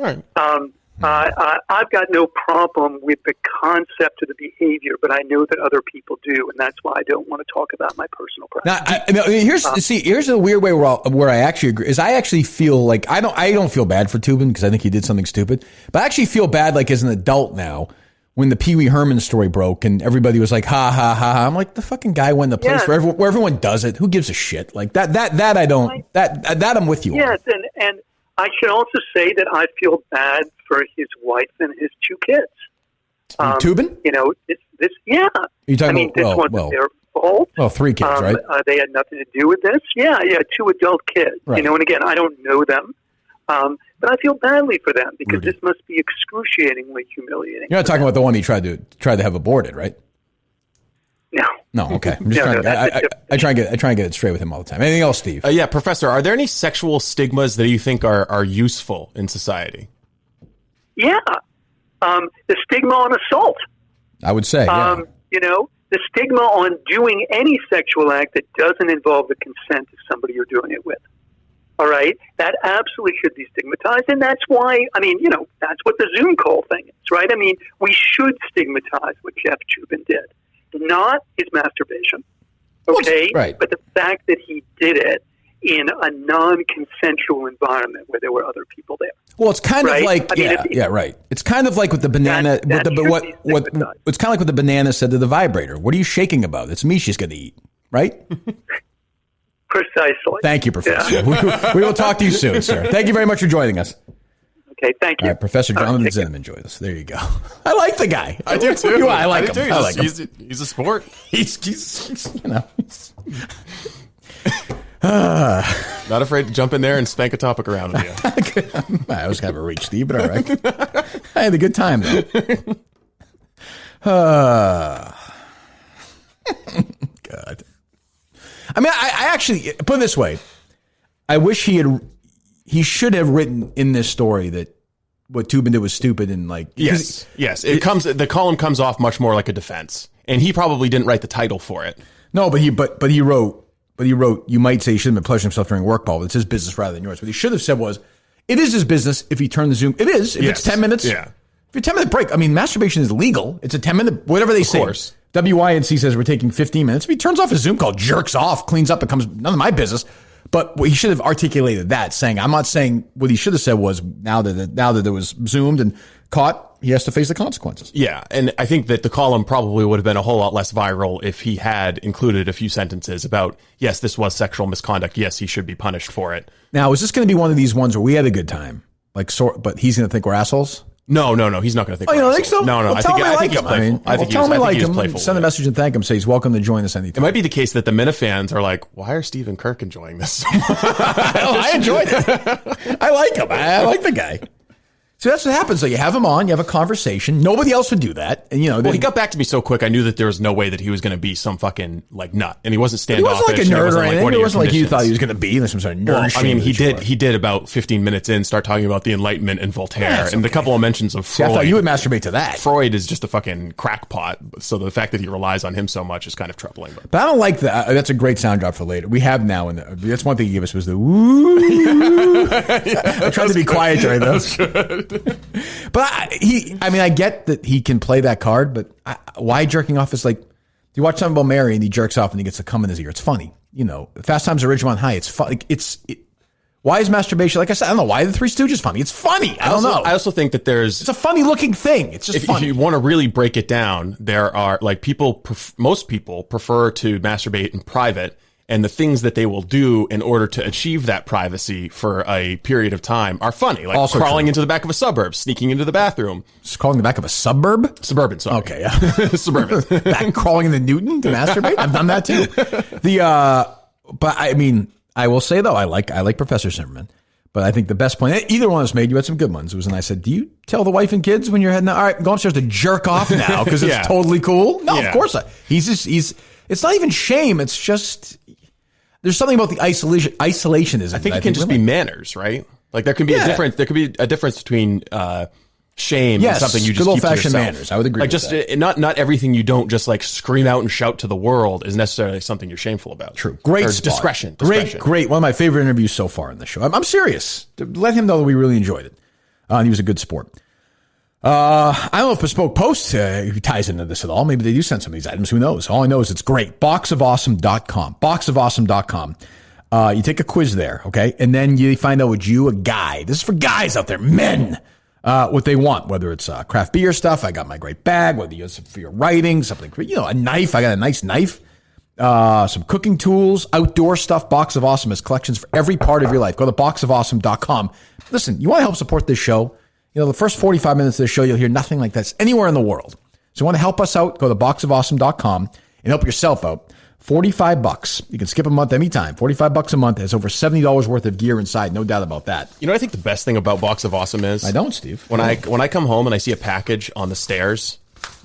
I've got no problem with the concept of the behavior, but I know that other people do, and that's why I don't want to talk about my personal preference. Here's a weird way where I actually agree. Is I actually feel like I don't feel bad for Toobin because I think he did something stupid, but I actually feel bad like as an adult now when the Pee Wee Herman story broke and everybody was like ha ha ha ha. I'm like, the fucking guy went to place where everyone does it. Who gives a shit? Like that I don't that I'm with you on. Yes, and I should also say that I feel bad for his wife and his 2 kids. Toobin? This yeah. This wasn't their fault. Well, 3 kids, right? They had nothing to do with this. Yeah, 2 adult kids. Right. And again, I don't know them. But I feel badly for them because Rudy. This must be excruciatingly humiliating. You're not talking about the one he tried to have aborted, right? No, okay. I'm just I try and get it straight with him all the time. Anything else, Steve? Professor, are there any sexual stigmas that you think are useful in society? Yeah. The stigma on assault. I would say, the stigma on doing any sexual act that doesn't involve the consent of somebody you're doing it with. All right? That absolutely should be stigmatized, and that's why, that's what the Zoom call thing is, right? We should stigmatize what Jeff Toobin did. Not his masturbation, okay? Right. But the fact that he did it in a non-consensual environment where there were other people there. Well, it's kind of like, right. It's kind of like with the banana, it's kind of like what the banana said to the vibrator. What are you shaking about? It's me she's going to eat, right? Precisely. Thank you, Professor. Yeah. We will talk to you soon, sir. Thank you very much for joining us. Okay, thank you. All right, Professor Jonathan Zimmerman joined us. There you go. I like the guy. I do too. I like him. I like him. He's a sport. He's not afraid to jump in there and spank a topic around with you. I was kind of a reach, Steve, but all right. I had a good time though. God. I actually put it this way. I wish he should have written in this story that what Toobin did was stupid and like yes. The column comes off much more like a defense, and he probably didn't write the title for it. No, but he wrote. You might say he shouldn't have been pleasuring himself during work ball, but it's his business rather than yours. What he should have said was, it is his business if he turned the Zoom. It is if it's 10 minutes. Yeah. If you're 10-minute break, masturbation is legal. It's a 10-minute whatever they say. Of course. WYNC says we're taking 15 minutes. If he turns off his Zoom call, jerks off, cleans up, becomes none of my business. But he should have articulated that, saying, I'm not saying what he should have said was now that it was zoomed and caught, he has to face the consequences. Yeah, and I think that the column probably would have been a whole lot less viral if he had included a few sentences about, yes, this was sexual misconduct. Yes, he should be punished for it. Now, is this going to be one of these ones where we had a good time, but he's going to think we're assholes? No, he's not going to think. Oh, you don't think so? No. Well, I think he's playful. I think he's playful. Send a message and thank him. Say he's welcome to join us anytime. It might be the case that the Minifans are like, why are Steve and Kirk enjoying this? I enjoyed it. I like him. I like the guy. So that's what happens. So you have him on, you have a conversation. Nobody else would do that. And he got back to me so quick. I knew that there was no way that he was going to be some fucking like nut, and he wasn't standoffish. He wasn't like a nerd or anything. It wasn't like you thought he was going to be some sort of nerd. He did about 15 minutes in start talking about the Enlightenment and Voltaire, and a couple of mentions of Freud. I thought you would masturbate to that. Freud is just a fucking crackpot. So the fact that he relies on him so much is kind of troubling. But I don't like that. That's a great sound drop for later. We have now, and that's one thing he gave us was the woo. I tried to be quiet during those. But I get that he can play that card, but why jerking off is like, do you watch something about Mary and he jerks off and he gets a cum in his ear? It's funny. Fast Times at Ridgemont High. It's fun. Why is masturbation? Like I said, I don't know. Why are the Three Stooges funny? It's funny. I don't know. I also think that it's a funny looking thing. It's just funny. If you want to really break it down, there are like most people prefer to masturbate in private and the things that they will do in order to achieve that privacy for a period of time are funny. Like Also crawling true. into the back of a suburb, sneaking into the bathroung. Just crawling in the back of a suburb? Suburban, sorry. Okay, yeah. Suburban. Back crawling in the Newton to masturbate? I've done that too. But I mean, I will say though, I like Professor Zimmerman. But I think the best point, either one of us made, you had some good ones. It was, and I said, do you tell the wife and kids when you're heading out, all right, go upstairs to jerk off now because it's Yeah. totally cool? No, Yeah. of course not. It's not even shame. It's just, there's something about the isolationism. I think it can just be manners, right? Like there can be a difference. There could be a difference between shame Yes, and something you good just keep to old-fashioned yourself. manners. I would agree Like with just that. not everything you don't just like scream out and shout to the world is necessarily something you're shameful about. True. Great Or spot. discretion. Great. One of my favorite interviews so far in the show. I'm serious. To let him know that we really enjoyed it. And he was a good sport. I don't know if Bespoke Post ties into this at all. Maybe they do send some of these items. Who knows? All I know is it's great. Boxofawesome.com. Boxofawesome.com. You take a quiz there, okay? And then you find out what you, a guy, this is for guys out there, men, what they want, whether it's craft beer stuff. I got my great bag, whether you use it for your writing, something, a knife. I got a nice knife. Some cooking tools, outdoor stuff. Box of Awesome has collections for every part of your life. Go to boxofawesome.com. Listen, you want to help support this show? The first 45 minutes of this show, you'll hear nothing like this anywhere in the world. So you want to help us out? Go to boxofawesome.com and help yourself out. $45. You can skip a month anytime. $45 a month has over $70 worth of gear inside. No doubt about that. You know what I think the best thing about Box of Awesome is? I don't, Steve. When I come home and I see a package on the stairs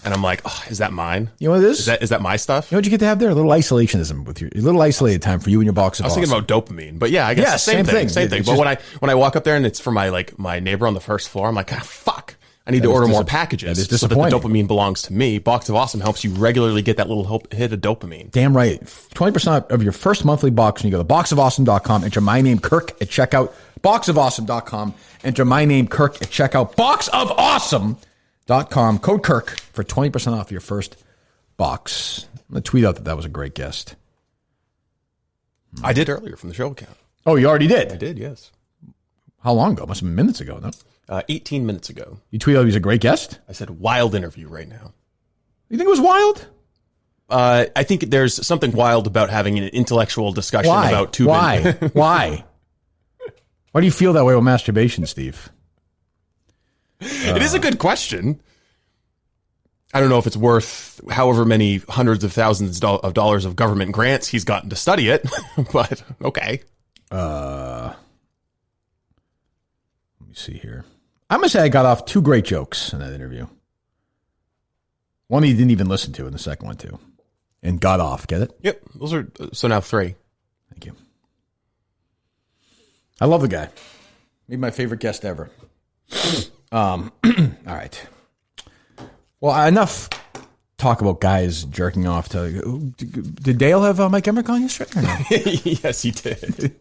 and I'm like, oh, is that mine? You know what it is? Is that my stuff? You know what you get to have there? A little isolationism with a little isolated time for you and your Box of I was Awesome. thinking about dopamine, but yeah, I guess Yeah, same thing. Same thing. It's But just- when I walk up there and it's for my neighbor on the first floor, I'm like, fuck. I need to order more packages that is so that the disappointing. dopamine belongs to me. Box of Awesome helps you regularly get that little hit of dopamine. Damn right. 20% of your first monthly box when you go to boxofawesome.com. Enter my name, Kirk, at checkout. Boxofawesome.com. Enter my name, Kirk, at checkout. Boxofawesome.com. Code Kirk for 20% off your first box. I'm going to tweet out that was a great guest. I did earlier from the show account. Oh, you already did? I did, yes. How long ago? Must have been minutes ago, no? 18 minutes ago. You tweeted out he's a great guest? I said wild interview right now. You think it was wild? I think there's something wild about having an intellectual discussion about Toobin. Why? Why do you feel that way with masturbation, Steve? It is a good question. I don't know if it's worth however many hundreds of thousands of dollars of government grants he's gotten to study it, but okay. Let me see here. I'm going to say I got off two great jokes in that interview. One he didn't even listen to, and the second one too. And got off. Get it? Yep. Those are, so now 3. Thank you. I love the guy. Maybe my favorite guest ever. All right. Well, enough talk about guys jerking off to. Did Dale have Mike Emmerich on yesterday or no? Yes, he did.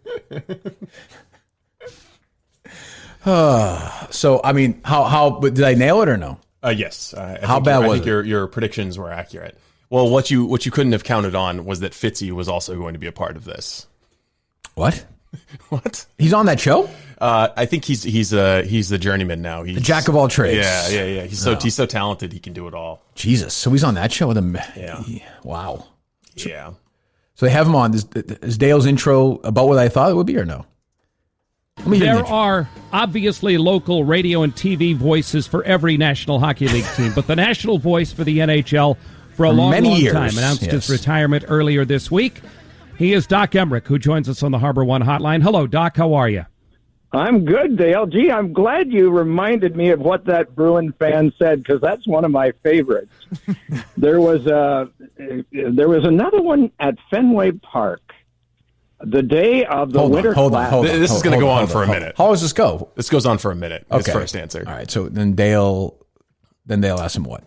So, I mean, how did I nail it or no? Yes. How bad was it? Your predictions were accurate. Well, what you couldn't have counted on was that Fitzy was also going to be a part of this. What? What? He's on that show? I think he's the journeyman now. He's The jack of all trades. Yeah. He's so talented. He can do it all. Jesus. So he's on that show with him. Yeah. Wow. Yeah. So they have him on. Is Dale's intro about what I thought it would be or no? There are obviously local radio and TV voices for every National Hockey League team, but the national voice for the NHL for a long years, time announced yes. his retirement earlier this week. He is Doc Emmerich, who joins us on the Harbor One hotline. Hello, Doc. How are you? I'm good, Dale. Gee, I'm glad you reminded me of what that Bruin fan said, because that's one of my favorites. There was another one at Fenway Park. The day of the Winter Classic. This is going to go on for a minute. How does this go? This goes on for a minute. His Okay. first answer. All right. So then Dale asks him what?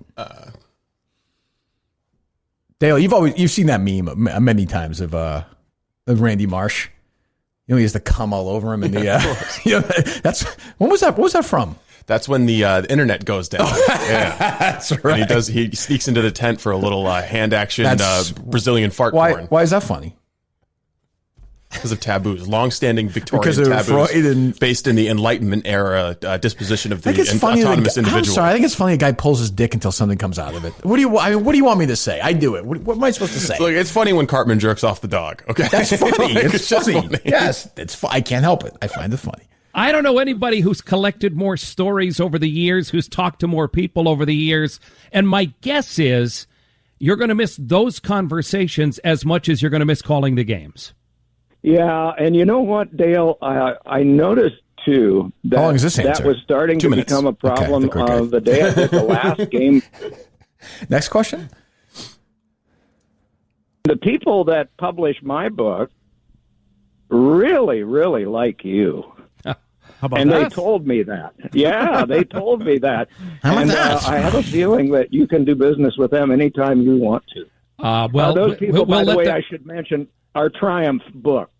Dale, you've seen that meme many times of Randy Marsh. He has to come all over him, and that's when was that? What was that from? That's when the internet goes down. Yeah, That's right. And he sneaks into the tent for a little hand action Brazilian fart porn. Why is that funny? Because of taboos, long-standing Victorian Because of taboos Freud and- based in the Enlightenment era disposition of the autonomous individual. I'm sorry, I think it's funny a guy pulls his dick until something comes out of it. What do you want me to say? I do it. What am I supposed to say? Look, it's funny when Cartman jerks off the dog. Okay, That's funny. Like, it's just funny. Yes, it's I can't help it. I find it funny. I don't know anybody who's collected more stories over the years, who's talked to more people over the years. And my guess is you're going to miss those conversations as much as you're going to miss calling the games. Yeah, and you know what, Dale? I noticed, too, that How long is this that answer? was starting 2 to minutes. become a problem Okay, I think we're good. the day after the last game. Next question. The people that publish my book really, really like you. How about And that? they told me that. Yeah, they told me that. How about and that? I have a feeling that you can do business with them anytime you want to. Those people, by the way, I should mention, are Triumph books.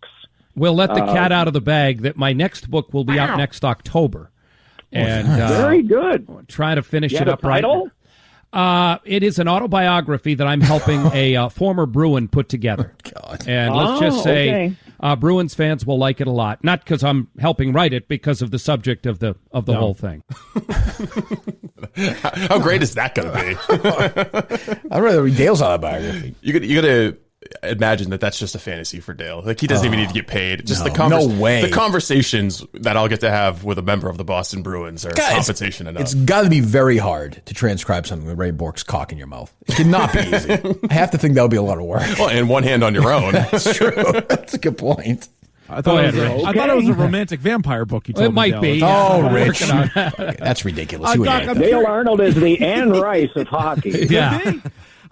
We'll let the cat out of the bag that my next book will be out next October. And Very good. try to finish You it have up a title? right. It is an autobiography that I'm helping a former Bruin put together. God. And let's just say okay. Bruins fans will like it a lot. Not because I'm helping write it, because of the subject of the whole thing. How great is that going to be? I'd rather read Dale's autobiography. You got to imagine that that's just a fantasy for Dale. Like, he doesn't even need to get paid. Just no way. The conversations that I'll get to have with a member of the Boston Bruins are compensation enough. It's got to be very hard to transcribe something with Ray Bork's cock in your mouth. It cannot be easy. I have to think that would be a lot of work. Well, and one hand on your own. That's true. That's a good point. I thought it was a romantic vampire book. You told It me, might Dale. be. Oh, I'm Rich. working on it. Okay, that's ridiculous. Doc, You I'm ain't. Dale Arnold is the Anne Rice of hockey. Yeah.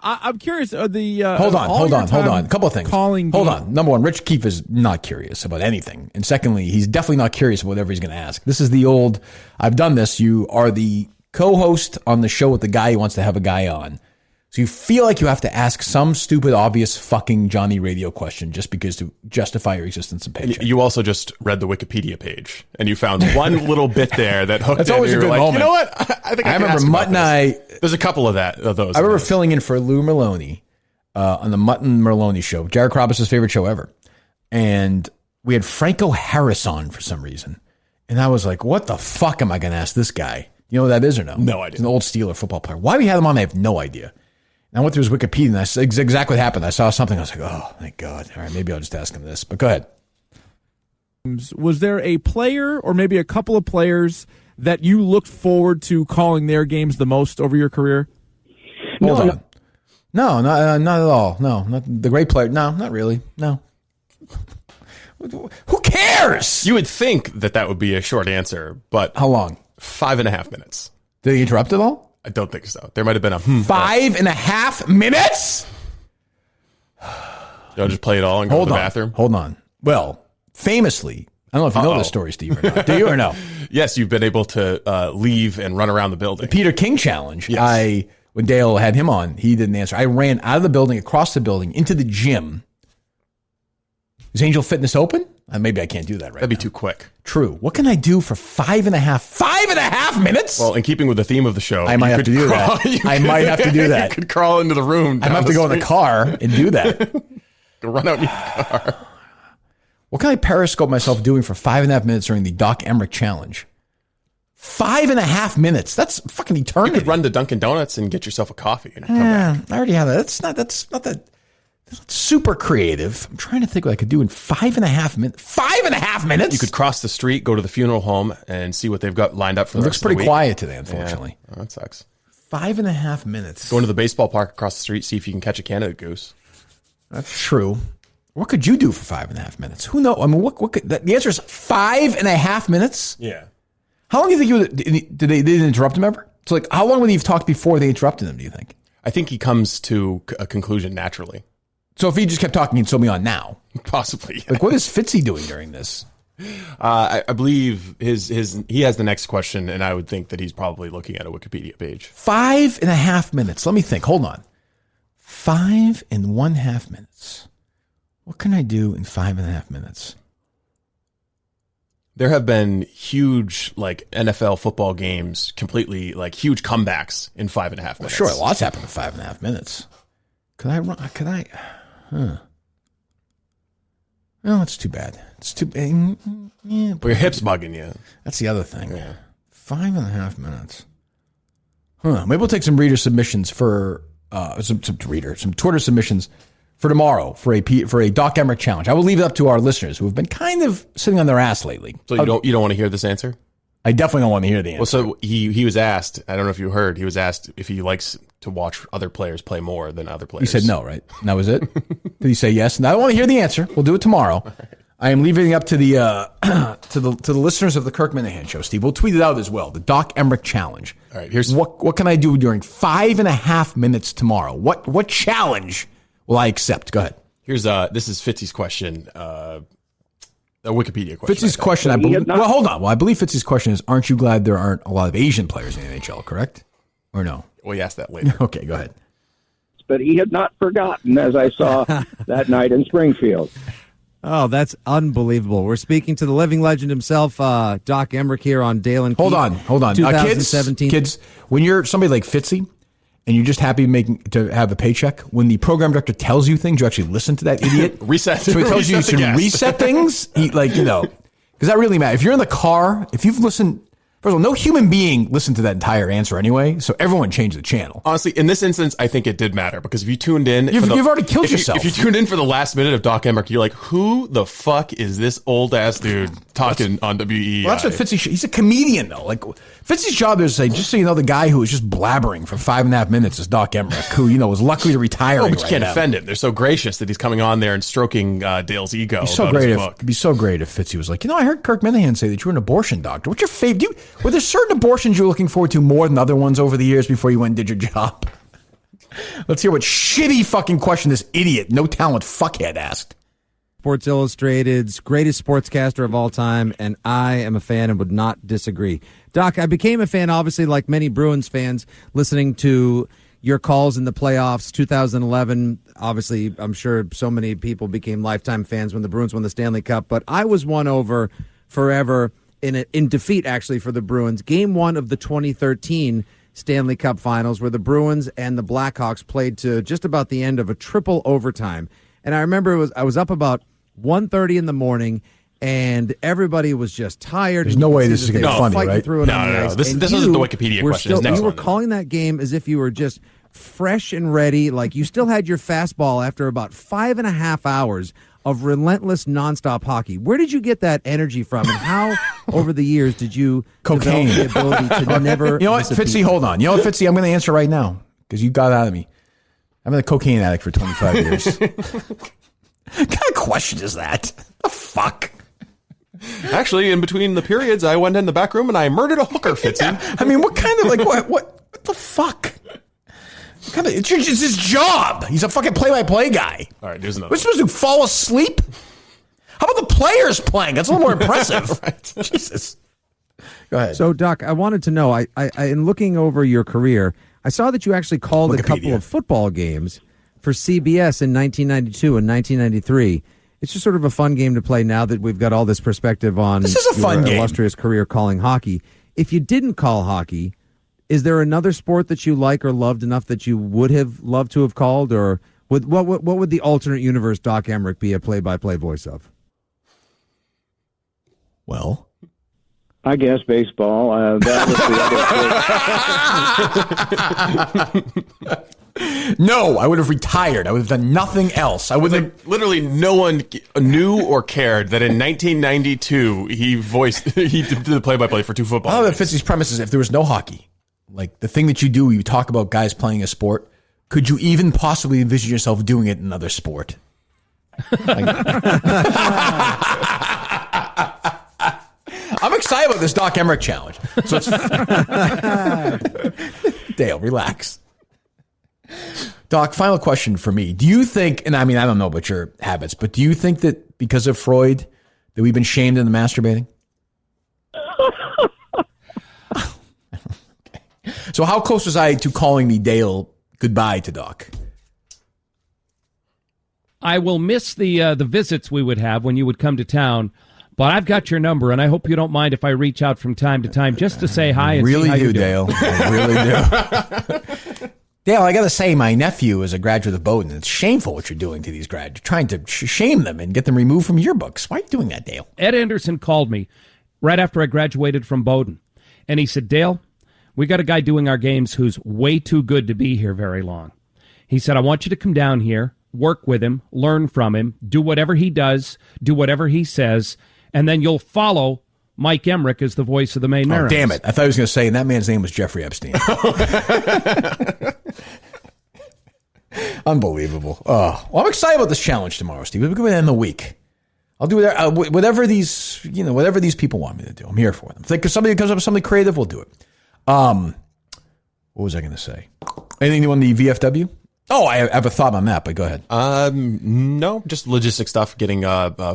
I'm curious. Hold Hold on. A couple of things. Calling hold on. Number one, Rich Keefe is not curious about anything. And secondly, he's definitely not curious about whatever he's going to ask. This is the old, I've done this. You are the co-host on the show with the guy who wants to have a guy on. So you feel like you have to ask some stupid, obvious fucking Johnny Radio question just because to justify your existence and paycheck. You also just read the Wikipedia page, and you found one little bit there that hooked That's in. always and a you were good like, moment. You know what? I think I can remember ask Mutt about and this. There's a couple of those. I remember filling in for Lou Merlone on the Mutt and Merlone show, Jared Krabus' favorite show ever. And we had Franco Harris on for some reason. And I was like, what the fuck am I going to ask this guy? You know what that is or no? No idea. He's an old Steeler football player. Why we had him on, I have no idea. And I went through his Wikipedia, and that's exactly what happened. I saw something. I was like, oh, thank God. All right, maybe I'll just ask him this. But go ahead. Was there a player or maybe a couple of players that you looked forward to calling their games the most over your career? Hold on. No, not at all. No, not the great player. No, not really. No. Who cares? You would think that would be a short answer, but How long? 5.5 minutes. Did he interrupt at all? I don't think so. There might have been a 5.5 minutes? You'll just play it all and go to the bathroom. Hold on. Well, famously, I don't know if you know this story, Steve, or not. Do you or no? Yes, you've been able to leave and run around the building. Peter King challenge. Yes. When Dale had him on, he didn't answer. I ran out of the building, across the building, into the gym. Is Angel Fitness open? Maybe I can't do that right That'd be now. too quick. True. What can I do for 5.5 minutes? Well, in keeping with the theme of the show, I might have to do that. I might have to do that. You could crawl into the room. I might have to go in the car and do that. Run out in your car. What can I periscope myself doing for 5.5 minutes during the Doc Emmerich challenge? 5.5 minutes. That's fucking eternity. You could run to Dunkin' Donuts and get yourself a coffee and come back. I already have that. That's not that super creative. I'm trying to think what I could do in 5.5 minutes. 5.5 minutes? You could cross the street, go to the funeral home, and see what they've got lined up for the It rest looks of the pretty week. quiet today, unfortunately. Yeah. Oh, that sucks. 5.5 minutes. Go into the baseball park across the street, see if you can catch a Canada goose. That's true. What could you do for 5.5 minutes? Who knows? I mean, what could the answer is 5.5 minutes? Yeah. How long do you think they didn't interrupt him ever? So, like, how long would he have talked before they interrupted him, do you think? I think he comes to a conclusion naturally. So if he just kept talking, he'd still be on now. Possibly. Yeah. Like, what is Fitzy doing during this? I believe he has the next question, and I would think that he's probably looking at a Wikipedia page. 5.5 minutes. Let me think. Hold on. 5.5 minutes. What can I do in 5.5 minutes? There have been huge, like, NFL football games, completely, like, huge comebacks in 5.5 minutes. Well, sure, lots happened in 5.5 minutes. Could I run? Could I? Well, it's too bad. It's too bad. Yeah, But your hip's bugging you. that's the other thing. 5.5 minutes. Huh. Maybe we'll take some reader submissions for some Twitter submissions for tomorrow for a Doc Emmerich challenge. I will leave it up to our listeners who have been kind of sitting on their ass lately. So you don't want to hear this answer? I definitely don't want to hear the answer. Well, so he was asked, I don't know if you heard, he was asked if he likes to watch other players play more than other players. He said no, right? And that was it? Did he say yes? And I don't want to hear the answer. We'll do it tomorrow. I am leaving it up to the to the listeners of the Kirk Minahan Show, Steve. We'll tweet it out as well. The Doc Emmerich Challenge. All right, here's what can I do during 5.5 minutes tomorrow? What challenge will I accept? Go ahead. Here's this is Fitzy's question. A Wikipedia question. Fitzy's question, I believe. Well, hold on. Well, I believe Fitzy's question is: aren't you glad there aren't a lot of Asian players in the NHL? Correct or no? We'll ask that later. Okay, go ahead. But he had not forgotten, as I saw that night in Springfield. Oh, that's unbelievable. We're speaking to the living legend himself, Doc Emmerich, here on Dale and Keith. Hold on. 2017. Kids, when you're somebody like Fitzy and you're just happy to have a paycheck, when the program director tells you things, you actually listen to that idiot. Reset. So he tells you should reset things. Because that really matters. If you're in the car, if you've listened. First of all, no human being listened to that entire answer anyway, so everyone changed the channel. Honestly, in this instance, I think it did matter because if you tuned in... You've already killed yourself. If you tuned in for the last minute of Doc Emmerich, you're like, who the fuck is this old-ass dude talking on WEI? Well, that's what Fitzy... He's a comedian, though. Like, Fitzy's job is to say, just so you know, the guy who was just blabbering for 5.5 minutes is Doc Emmerich, who, was luckily retiring. Oh, but you can't offend him. They're so gracious that he's coming on there and stroking Dale's ego. It'd be so great if Fitzy was like, I heard Kirk Minahan say that you're an abortion doctor. What's your favorite? Were there certain abortions you're looking forward to more than other ones over the years before you went and did your job? Let's hear what shitty fucking question this idiot, no talent fuckhead asked. Sports Illustrated's greatest sportscaster of all time, and I am a fan and would not disagree. Doc, I became a fan, obviously, like many Bruins fans, listening to your calls in the playoffs, 2011. Obviously, I'm sure so many people became lifetime fans when the Bruins won the Stanley Cup, but I was won over forever in defeat, actually, for the Bruins. Game 1 of the 2013 Stanley Cup Finals, where the Bruins and the Blackhawks played to just about the end of a triple overtime. And I remember I was up about 1:30 in the morning, and everybody was just tired. There's no way this is going to be funny, right? No. This isn't the Wikipedia question. You were calling that game as if you were just fresh and ready, like you still had your fastball after about 5.5 hours of relentless nonstop hockey. Where did you get that energy from, and how over the years did you cocaine develop the ability to never? You know what, Fitzy? Hold on. You know what, Fitzy? I'm going to answer right now because you got out of me. I've been a cocaine addict for 25 years. What kind of question is that? The fuck? Actually, in between the periods, I went in the back room and I murdered a hooker, Fitzy. Yeah. I mean, what kind of what the fuck? It's his job. He's a fucking play-by-play guy. All right, there's another. We're supposed to fall asleep? How about the players playing? That's a little more impressive. Right. Jesus. Go ahead. So, Doc, I wanted to know, I in looking over your career, I saw that you actually called Wikipedia. A couple of football games for CBS in 1992 and 1993. It's just sort of a fun game to play now that we've got all this perspective on this is a fun game. Illustrious career calling hockey. If you didn't call hockey, is there another sport that you like or loved enough that you would have loved to have called? Or what would the alternate universe Doc Emmerich be a play-by-play voice of? Well, I guess baseball. That was the other No, I would have retired. I would have done nothing else. I would have. Literally, no one knew or cared that in 1992 he did the play-by-play for two football. Oh, that Fitzy's premise is if there was no hockey, like the thing that you do, you talk about guys playing a sport. Could you even possibly envision yourself doing it in another sport? I'm excited about this Doc Emmerich challenge. So it's Dale, relax. Doc, final question for me. Do you think, and I mean, I don't know about your habits, but do you think that because of Freud that we've been shamed into masturbating? Okay. So how close was I to calling the Dale goodbye to Doc? I will miss the visits we would have when you would come to town, but I've got your number, and I hope you don't mind if I reach out from time to time just to say hi and really see how do, you do. Dale. I really do. Dale, I got to say, my nephew is a graduate of Bowdoin. It's shameful what you're doing to these grads. You're trying to shame them and get them removed from yearbooks. Why are you doing that, Dale? Ed Anderson called me right after I graduated from Bowdoin. And he said, Dale, we got a guy doing our games who's way too good to be here very long. He said, I want you to come down here, work with him, learn from him, do whatever he does, do whatever he says, and then you'll follow Mike Emmerich as the voice of the Maine Mariners. Oh, damn it. I thought he was going to say, and that man's name was Jeffrey Epstein. Unbelievable. Oh, well, I'm excited about this challenge tomorrow, Steve. We're going to end the week. I'll do whatever these people want me to do. I'm here for them. If somebody comes up with something creative, we'll do it. What was I going to say? Anything on the VFW? Oh, I have a thought on that, but go ahead. No, just logistic stuff, getting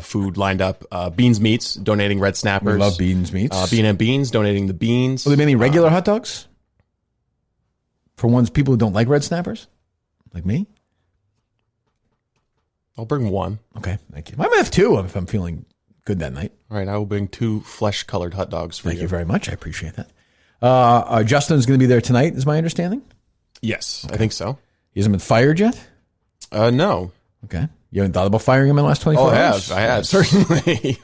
food lined up. Beans Meats, donating red snappers. We love Beans Meats. Bean and Beans, donating the beans. Will there be any regular hot dogs? For people who don't like red snappers? Like me? I'll bring one. Okay, thank you. I might have two if I'm feeling good that night. All right, I will bring 2 flesh-colored hot dogs for you. Thank you very much. I appreciate that. Justin's going to be there tonight, is my understanding? Yes, okay. I think so. He hasn't been fired yet? No. Okay. You haven't thought about firing him in the last 24 hours? I have, certainly.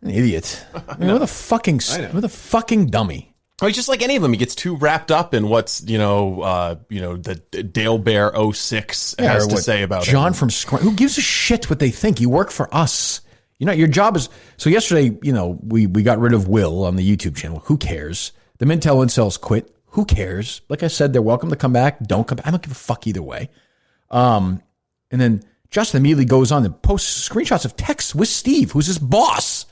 An idiot. I mean, what a fucking dummy. Oh, he's just like any of them. He gets too wrapped up in what's, the Dale Bear 06 has to say about John him. from Scranton. Who gives a shit what they think? You work for us. Your job is... So yesterday, we got rid of Will on the YouTube channel. Who cares? The Mintel Incels quit. Who cares? Like I said, they're welcome to come back. Don't come back. I don't give a fuck either way. And then Justin immediately goes on and posts screenshots of texts with Steve, who's his boss,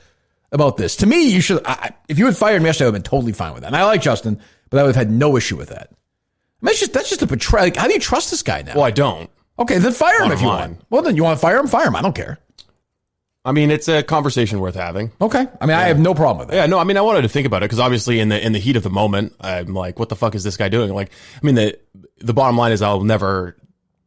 about this. To me, you should... if you had fired me yesterday, I would have been totally fine with that. And I like Justin, but I would have had no issue with that. I mean, that's just a betrayal. Like, how do you trust this guy now? Well, I don't. Okay, then fire him if you want. Well, then you want to fire him? Fire him. I don't care. I mean, it's a conversation worth having. Okay. I mean, I have no problem with that. Yeah, no, I mean, I wanted to think about it because obviously in the heat of the moment, I'm like, what the fuck is this guy doing? Like, I mean, the bottom line is I'll never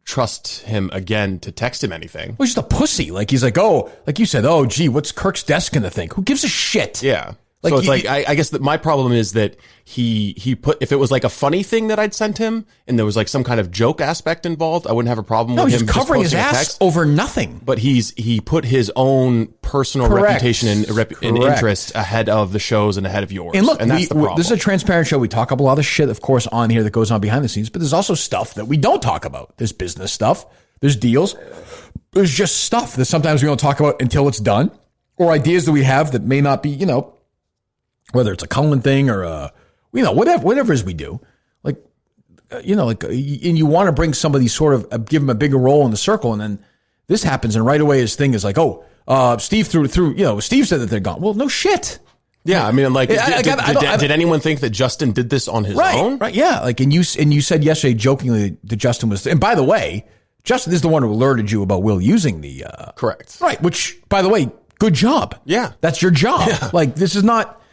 trust him again to text him anything. Well, he's just a pussy. Like, he's like, oh, like you said, oh, gee, what's Kirk's desk going to think? Who gives a shit? Yeah. So it's I guess that my problem is that he put, if it was like a funny thing that I'd sent him and there was like some kind of joke aspect involved, I wouldn't have a problem with him just covering his ass over nothing. But he put his own personal reputation and interest ahead of the shows and ahead of yours. And look, that's the problem. This is a transparent show. We talk about a lot of shit, of course, on here that goes on behind the scenes, but there's also stuff that we don't talk about. There's business stuff. There's deals. There's just stuff that sometimes we don't talk about until it's done, or ideas that we have that may not be, whether it's a Cullen thing or whatever it is we do, and you want to bring somebody sort of give them a bigger role in the circle, and then this happens, and right away his thing is like, Steve Steve said that they're gone. Well, no shit. Yeah, I mean, like, did anyone think that Justin did this on his own? Right, yeah. Like, and you said yesterday jokingly that Justin was, and by the way, Justin is the one who alerted you about Will using the correct, right? Which, by the way, good job. Yeah, that's your job. Yeah. Like, this is not.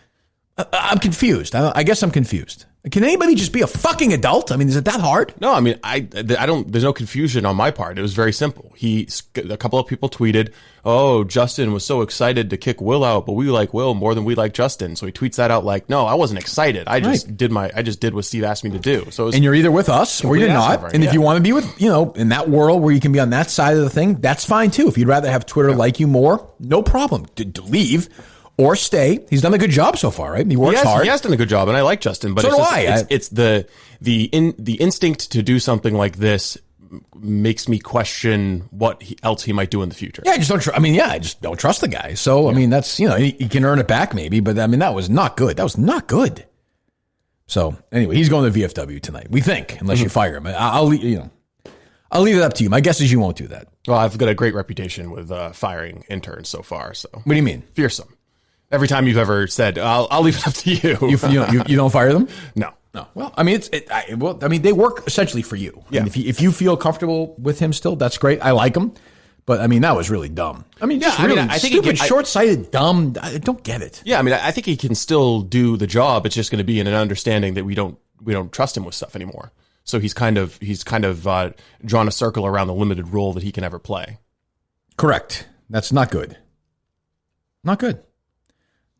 I'm confused. I guess I'm confused. Can anybody just be a fucking adult? I mean, is it that hard? No, I mean, I don't. There's no confusion on my part. It was very simple. A couple of people tweeted, "Oh, Justin was so excited to kick Will out, but we like Will more than we like Justin." So he tweets that out like, "No, I wasn't excited. I just did what Steve asked me to do." So and you're either with us or you're not. And if you want to be with, in that world where you can be on that side of the thing, that's fine too. If you'd rather have Twitter like you more, no problem. To leave. Or stay. He's done a good job so far, right? He works hard. He has done a good job, and I like Justin. But so do I. It's the instinct to do something like this makes me question what else he might do in the future. Yeah, I just don't trust the guy. So I mean, that's he can earn it back maybe, but I mean that was not good. That was not good. So anyway, he's going to VFW tonight. We think, unless you fire him. I'll leave it up to you. My guess is you won't do that. Well, I've got a great reputation with firing interns so far. So what do you mean? Fearsome. Every time you've ever said, I'll leave it up to you. You don't fire them? No. Well, I mean, they work essentially for you. Yeah. And if you feel comfortable with him still, that's great. I like him. But I mean, that was really dumb. I mean, I think stupid, short-sighted, dumb. I don't get it. Yeah. I mean, I think he can still do the job. It's just going to be in an understanding that we don't trust him with stuff anymore. So he's kind of drawn a circle around the limited role that he can ever play. Correct. That's not good. Not good.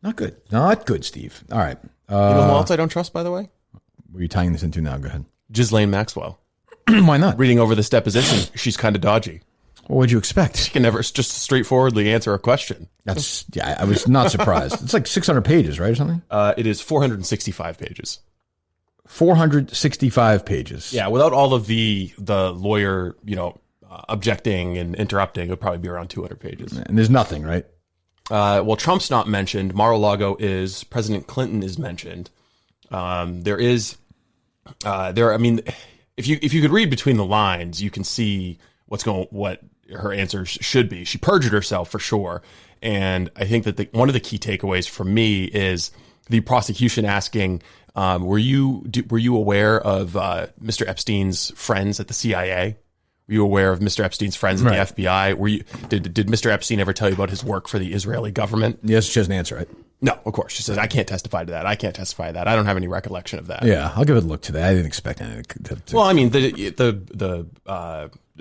Not good. Not good, Steve. All right. You know who else I don't trust, by the way? Where are you tying this into now? Go ahead. Ghislaine Maxwell. Why not? Reading over this deposition, she's kind of dodgy. What would you expect? She can never just straightforwardly answer a question. I was not surprised. It's like 600 pages, right, or something? It is 465 pages. 465 pages. Yeah, without all of the lawyer, objecting and interrupting, it would probably be around 200 pages. And there's nothing, right? Well, Trump's not mentioned. Mar-a-Lago is. President Clinton is mentioned. If you could read between the lines, you can see what her answers should be. She perjured herself for sure. And I think that one of the key takeaways from me is the prosecution asking, were you aware of Mr. Epstein's friends at the CIA? Were you aware of Mr. Epstein's friends in the FBI? Did Mr. Epstein ever tell you about his work for the Israeli government? Yes, she doesn't answer it. No, of course. She says, I can't testify to that. I can't testify to that. I don't have any recollection of that. Yeah, I'll give it a look today. I didn't expect anything. Well, I mean, the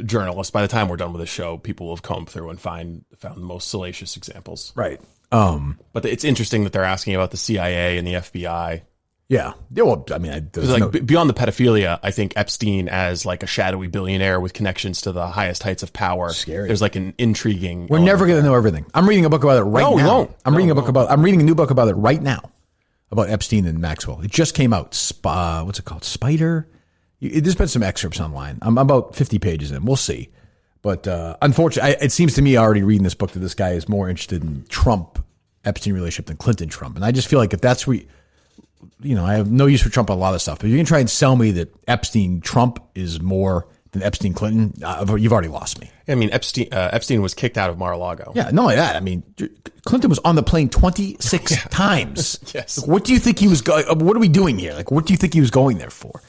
journalists, by the time we're done with the show, people will have combed through and found the most salacious examples. Right. But it's interesting that they're asking about the CIA and the FBI. Yeah. Well, I mean, beyond the pedophilia, I think Epstein as like a shadowy billionaire with connections to the highest heights of power. Scary. There's like an intriguing. We're never going to know everything. I'm reading a book about it right now. We won't. I'm reading a new book about it right now, about Epstein and Maxwell. It just came out. What's it called? Spider. There's been some excerpts online. I'm about 50 pages in. We'll see. But unfortunately, it seems to me already reading this book that this guy is more interested in Trump-Epstein relationship than Clinton-Trump. And I just feel like if that's I have no use for Trump on a lot of stuff. But if you can try and sell me that Epstein-Trump is more than Epstein-Clinton, you've already lost me. I mean, Epstein was kicked out of Mar-a-Lago. Yeah, not only that. I mean, Clinton was on the plane 26 times. Yes. Like, what do you think he was going? What are we doing here? Like, what do you think he was going there for?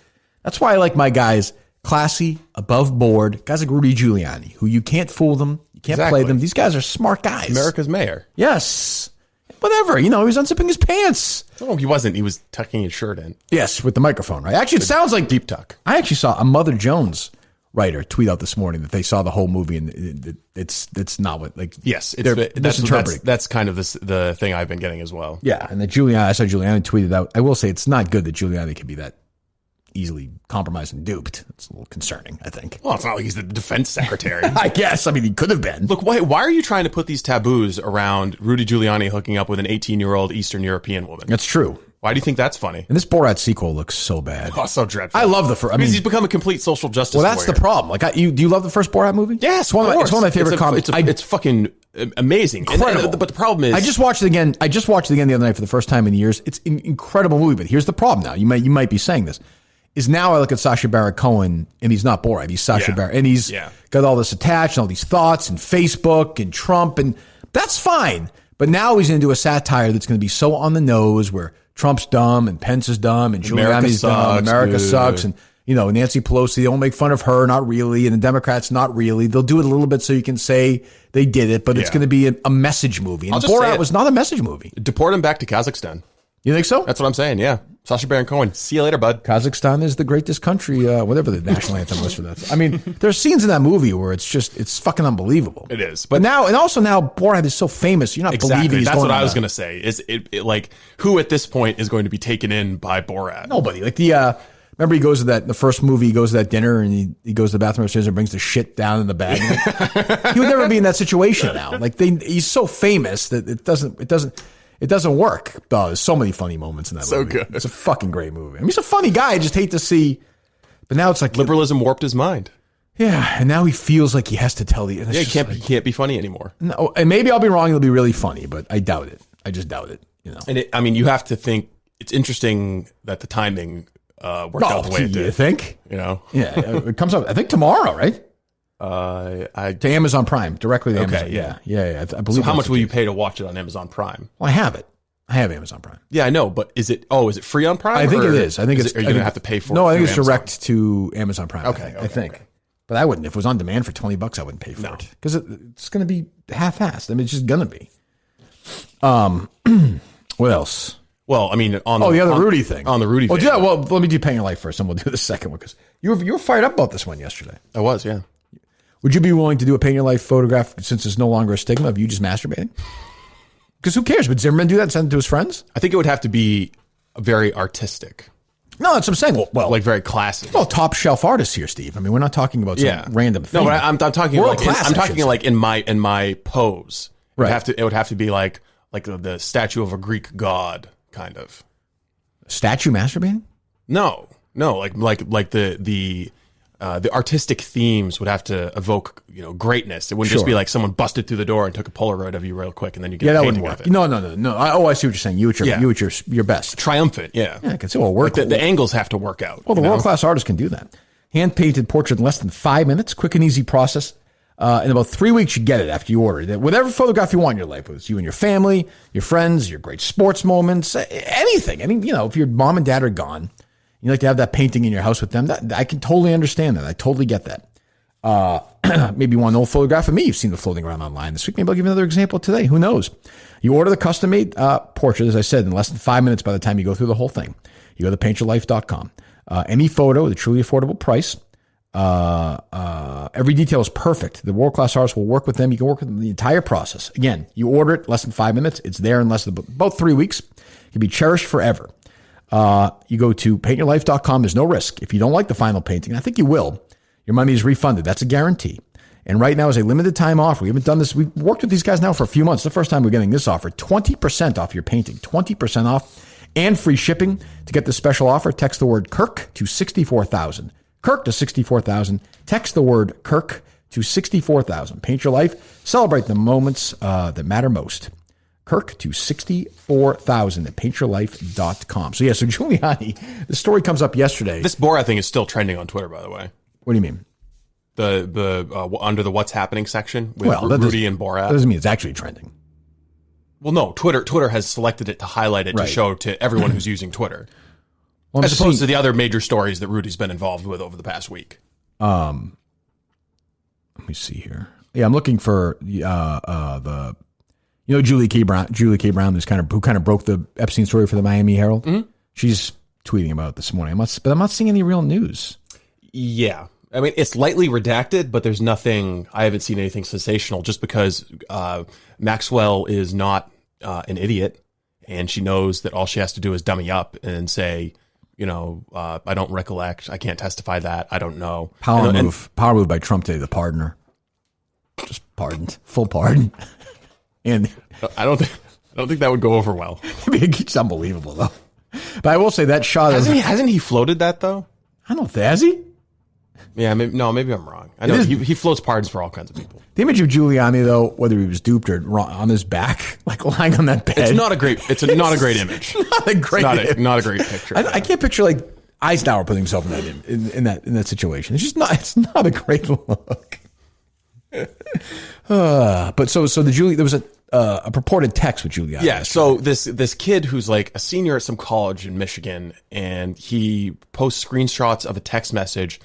That's why I like my guys classy, above board, guys like Rudy Giuliani, who you can't fool them, you can't play them. These guys are smart guys. America's mayor. Yes. Whatever, he was unzipping his pants. Oh, he wasn't. He was tucking his shirt in. Yes, with the microphone, right? Actually, it sounds like deep tuck. I actually saw a Mother Jones writer tweet out this morning that they saw the whole movie and it's not what Yes, they're misinterpreting. That's kind of the thing I've been getting as well. Yeah, and I saw Giuliani tweeted out. I will say it's not good that Giuliani can be that easily compromised and duped. It's a little concerning, I think. Well, it's not like he's the defense secretary. I guess. I mean, he could have been. Look, why are you trying to put these taboos around Rudy Giuliani hooking up with an 18-year-old Eastern European woman? That's true. Why do you think that's funny? And this Borat sequel looks so bad. Oh, so dreadful. I love the first. Because he's become a complete social justice warrior. That's the problem. Like, do you love the first Borat movie? Yes, it's one of my favorite comedies. It's fucking amazing. Incredible. But the problem is, I just watched it again the other night for the first time in years. It's an incredible movie. But here's the problem. Now you might be saying this. Is now I look at Sacha Baron Cohen, and he's not Borat. He's Sacha Baron, and he's got all this attached, and all these thoughts, and Facebook, and Trump, and that's fine. But now he's going to do a satire that's going to be so on the nose, where Trump's dumb, and Pence is dumb, and Giuliani's dumb, America sucks, and Nancy Pelosi, they'll make fun of her, not really, and the Democrats, not really. They'll do it a little bit so you can say they did it, but it's going to be a message movie. And Borat was not a message movie. Deport him back to Kazakhstan. You think so? That's what I'm saying, yeah. Sacha Baron Cohen. See you later, bud. Kazakhstan is the greatest country, whatever the national anthem was for that. I mean, there's scenes in that movie where it's fucking unbelievable. It is. But now Borat is so famous, you're not believing he's That's going what I was going to say. Is it like, who at this point is going to be taken in by Borat? Nobody. Like remember he goes to the first movie, he goes to that dinner and he goes to the bathroom upstairs and brings the shit down in the bag. He would never be in that situation now. Like he's so famous that it doesn't work. Oh, there's so many funny moments in that movie. So good. It's a fucking great movie. I mean, he's a funny guy. I just hate to see. But now it's like liberalism warped his mind. Yeah, and now he feels like he has to tell the. He can't be funny anymore. No, and maybe I'll be wrong. It'll be really funny, but I doubt it. I just doubt it. And you have to think it's interesting that the timing worked out the way it did. You think? Yeah, it comes out. I think tomorrow, right? To Amazon Prime, directly to Amazon. Yeah. I believe. So how much will you pay to watch it on Amazon Prime? Well, I have it. I have Amazon Prime. Yeah, I know, but is it free on Prime? I think it is. I think it's. Are you going to have to pay for it? No, I think it's direct to Amazon Prime. Okay, I think. Okay. But I wouldn't. If it was on demand for $20, I wouldn't pay for it because it's going to be half-assed. I mean, it's just going to be. What else? Well, I mean, the Rudy thing. On the Rudy thing. Yeah, well, let me do Paying Your Life first, and we'll do the second one because you were fired up about this one yesterday. I was, yeah. Would you be willing to do a Paying Your Life photograph since it's no longer a stigma of you just masturbating? Because who cares? Would Zimmerman do that and send it to his friends? I think it would have to be very artistic. No, that's what I'm saying. Well, like very classy. Well, top shelf artists here, Steve. I mean, we're not talking about some random thing. No, but I'm talking World like class, I'm talking like in my pose. Right. It would have to be like the statue of a Greek god kind of. Statue masturbating? No, like the artistic themes would have to evoke, greatness. It wouldn't just be like someone busted through the door and took a Polaroid of you real quick and then you get a painting of it. No. I see what you're saying. You at your best. Triumphant, yeah. Yeah, I can see work. Like the angles have to work out. Well, the world-class artist can do that. Hand-painted portrait in less than 5 minutes, quick and easy process. In about 3 weeks, you get it after you order it. Whatever photograph you want in your life, whether it's you and your family, your friends, your great sports moments, anything. If your mom and dad are gone, you like to have that painting in your house with them. I can totally understand that. I totally get that. Maybe you want an old photograph of me. You've seen it floating around online this week. Maybe I'll give you another example today. Who knows? You order the custom-made portrait, as I said, in less than 5 minutes by the time you go through the whole thing. You go to paintyourlife.com. Any photo at a truly affordable price. Every detail is perfect. The world-class artist will work with them. You can work with them the entire process. Again, you order it less than 5 minutes. It's there in less than about 3 weeks. It can be cherished forever. You go to paintyourlife.com. There's no risk. If you don't like the final painting, I think you will, your money is refunded. That's a guarantee. And right now is a limited time offer. We haven't done this. We've worked with these guys now for a few months. The first time we're getting this offer, 20% off your painting, 20% off and free shipping. To get this special offer, text the word Kirk to 64,000. Kirk to 64,000. Text the word Kirk to 64,000. Paint your life. Celebrate the moments that matter most. Kirk to 64,000 at paintyourlife.com. So Giuliani, the story comes up yesterday. This Borat thing is still trending on Twitter, by the way. What do you mean? The under the what's happening section with Rudy and Borat. That doesn't mean it's actually trending. Well, no, Twitter has selected it to highlight it to show to everyone who's using Twitter. Well, as opposed to the other major stories that Rudy's been involved with over the past week. Let me see here. Yeah, I'm looking for the Julie K. Brown, who kind of broke the Epstein story for the Miami Herald. Mm-hmm. She's tweeting about it this morning. But I'm not seeing any real news. Yeah. I mean, it's lightly redacted, but there's nothing, I haven't seen anything sensational just because Maxwell is not an idiot and she knows that all she has to do is dummy up and say, I don't recollect. I can't testify that. I don't know. Power move by Trump today, the pardoner. Just pardoned. Full pardon. And I don't think that would go over well. It's unbelievable though. But I will say that shot hasn't he floated that though? I don't know. Has he? Yeah, maybe I'm wrong. I know he floats pardons for all kinds of people. The image of Giuliani though, whether he was duped or on his back, like lying on that bed. It's not a great image. Not a great picture. I can't picture like Eisenhower putting himself in that situation. It's not a great look. But so there was a purported text with Giuliani. Yeah, so this kid who's like a senior at some college in Michigan, and he posts screenshots of a text message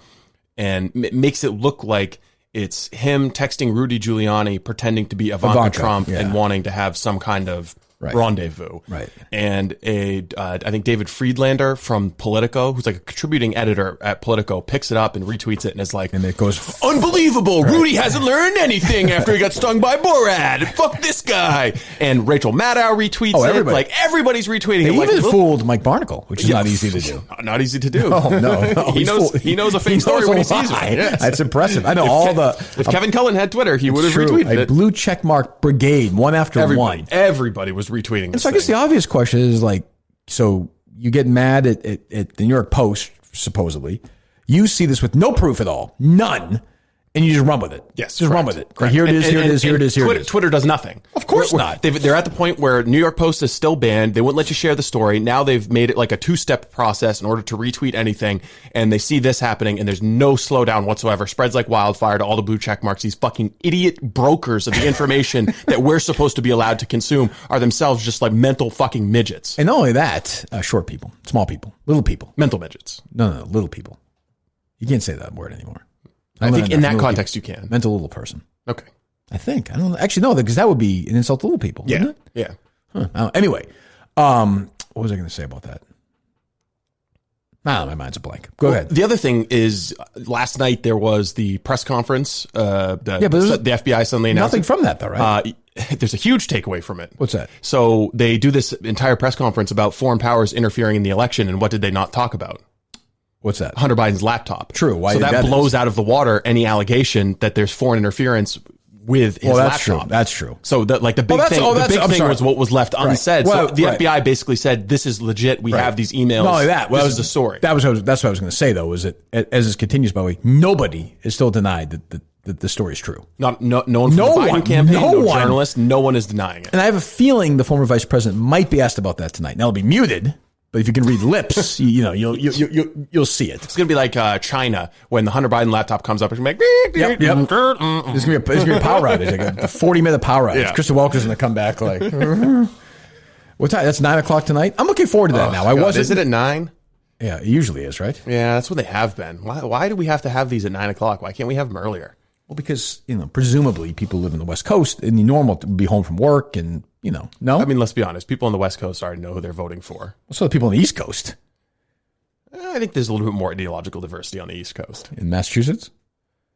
and makes it look like it's him texting Rudy Giuliani pretending to be Ivanka Trump and wanting to have some kind of rendezvous. Right. And I think David Friedlander from Politico, who's like a contributing editor at Politico, picks it up and retweets it and is like, and it goes, unbelievable. Right. Rudy hasn't learned anything after he got stung by Borat. Fuck this guy. And Rachel Maddow retweets it. Like everybody's retweeting it. They even fooled Mike Barnacle, which is not easy to do. Not easy to do. No. He knows a fake story when he sees it. Yes. That's impressive. I know if Kevin Cullen had Twitter, he would have retweeted it. A blue checkmark brigade, one after one. Everybody was retweeting and so I guess the obvious question is so you get mad at the New York Post, supposedly. You see this with no proof at all, none, and you just run with it. Yes, just run with it. Here it is. Twitter does nothing. Of course not. They're at the point where New York Post is still banned. They wouldn't let you share the story. Now they've made it like a 2-step process in order to retweet anything. And they see this happening, and there's no slowdown whatsoever. Spreads like wildfire to all the blue check marks. These fucking idiot brokers of the information that we're supposed to be allowed to consume are themselves just like mental fucking midgets. And not only that, short people, small people, little people, mental midgets. No, little people. You can't say that word anymore. I think in that context you can. Mental little person. Okay. I think. I don't know. Actually, no, because that would be an insult to little people. Yeah. Wouldn't it? Yeah. Huh. Anyway, what was I going to say about that? My mind's a blank. Go ahead. The other thing is, last night there was the press conference. But the FBI suddenly announced nothing from that, though, right? There's a huge takeaway from it. What's that? So they do this entire press conference about foreign powers interfering in the election, and what did they not talk about? What's that? Hunter Biden's laptop. True. Why so that blows out of the water any allegation that there's foreign interference with his that's laptop. True. That's true. So the big thing was what was left unsaid. Well, so the FBI basically said, this is legit. We have these emails. Not only that. This is the story. That's what I was going to say, though, is that as this continues, by the way, nobody is still denied that the story is true. No one from the Biden campaign, no journalist, no one is denying it. And I have a feeling the former vice president might be asked about that tonight. Now, it'll be muted. But if you can read lips, you'll see it. It's going to be like China when the Hunter Biden laptop comes up. It's going to be like, yep. There's going to be a power outage, like a 40-minute power outage. Yeah. Krista Welker's going to come back like, what time? That's 9 o'clock tonight. I'm looking forward to that now. Is it at 9? Yeah, it usually is, right? Yeah, that's what they have been. Why do we have to have these at 9 o'clock? Why can't we have them earlier? Well, because, presumably people live in the West Coast and the normal to be home from work and, no? I mean, let's be honest. People on the West Coast already know who they're voting for. So the people on the East Coast. I think there's a little bit more ideological diversity on the East Coast. In Massachusetts?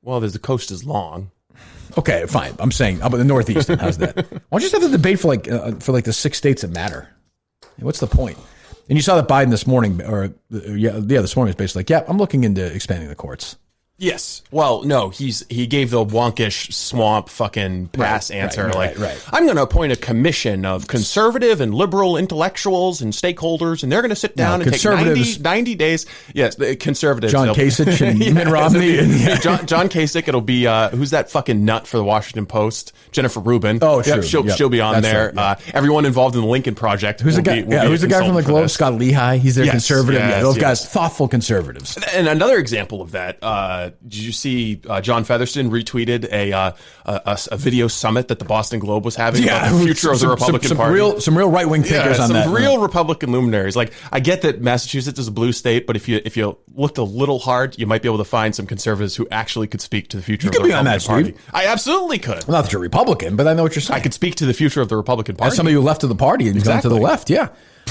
Well, the coast is long. Okay, fine. I'm saying, how about the Northeast? How's that? Why don't you just have the debate for the 6 states that matter? What's the point? And you saw that Biden this morning, this morning was basically like, yeah, I'm looking into expanding the courts. Yes. Well, no, he gave the wonkish swamp fucking pass answer. Right. I'm going to appoint a commission of conservative and liberal intellectuals and stakeholders, and they're going to sit down and take 90 days. Yes, the conservatives. John Kasich and Mitt Romney. John Kasich. It'll be, who's that fucking nut for the Washington Post? Jennifer Rubin. Oh, true. She'll be on there. Right, yeah. Everyone involved in the Lincoln Project. Who's the guy? Who's the guy from the Globe? Scott Lehigh. He's their conservative. Those guys, thoughtful conservatives. And another example of that, did you see John Featherston retweeted a video summit that the Boston Globe was having about the future of the Republican Party? Some real right-wing thinkers on that. Some real Republican luminaries. Like, I get that Massachusetts is a blue state, but if you looked a little hard, you might be able to find some conservatives who actually could speak to the future of the Republican Party. I absolutely could. Well, not that you're Republican, but I know what you're saying. I could speak to the future of the Republican Party. As somebody who left of the party and gone to the left, yeah.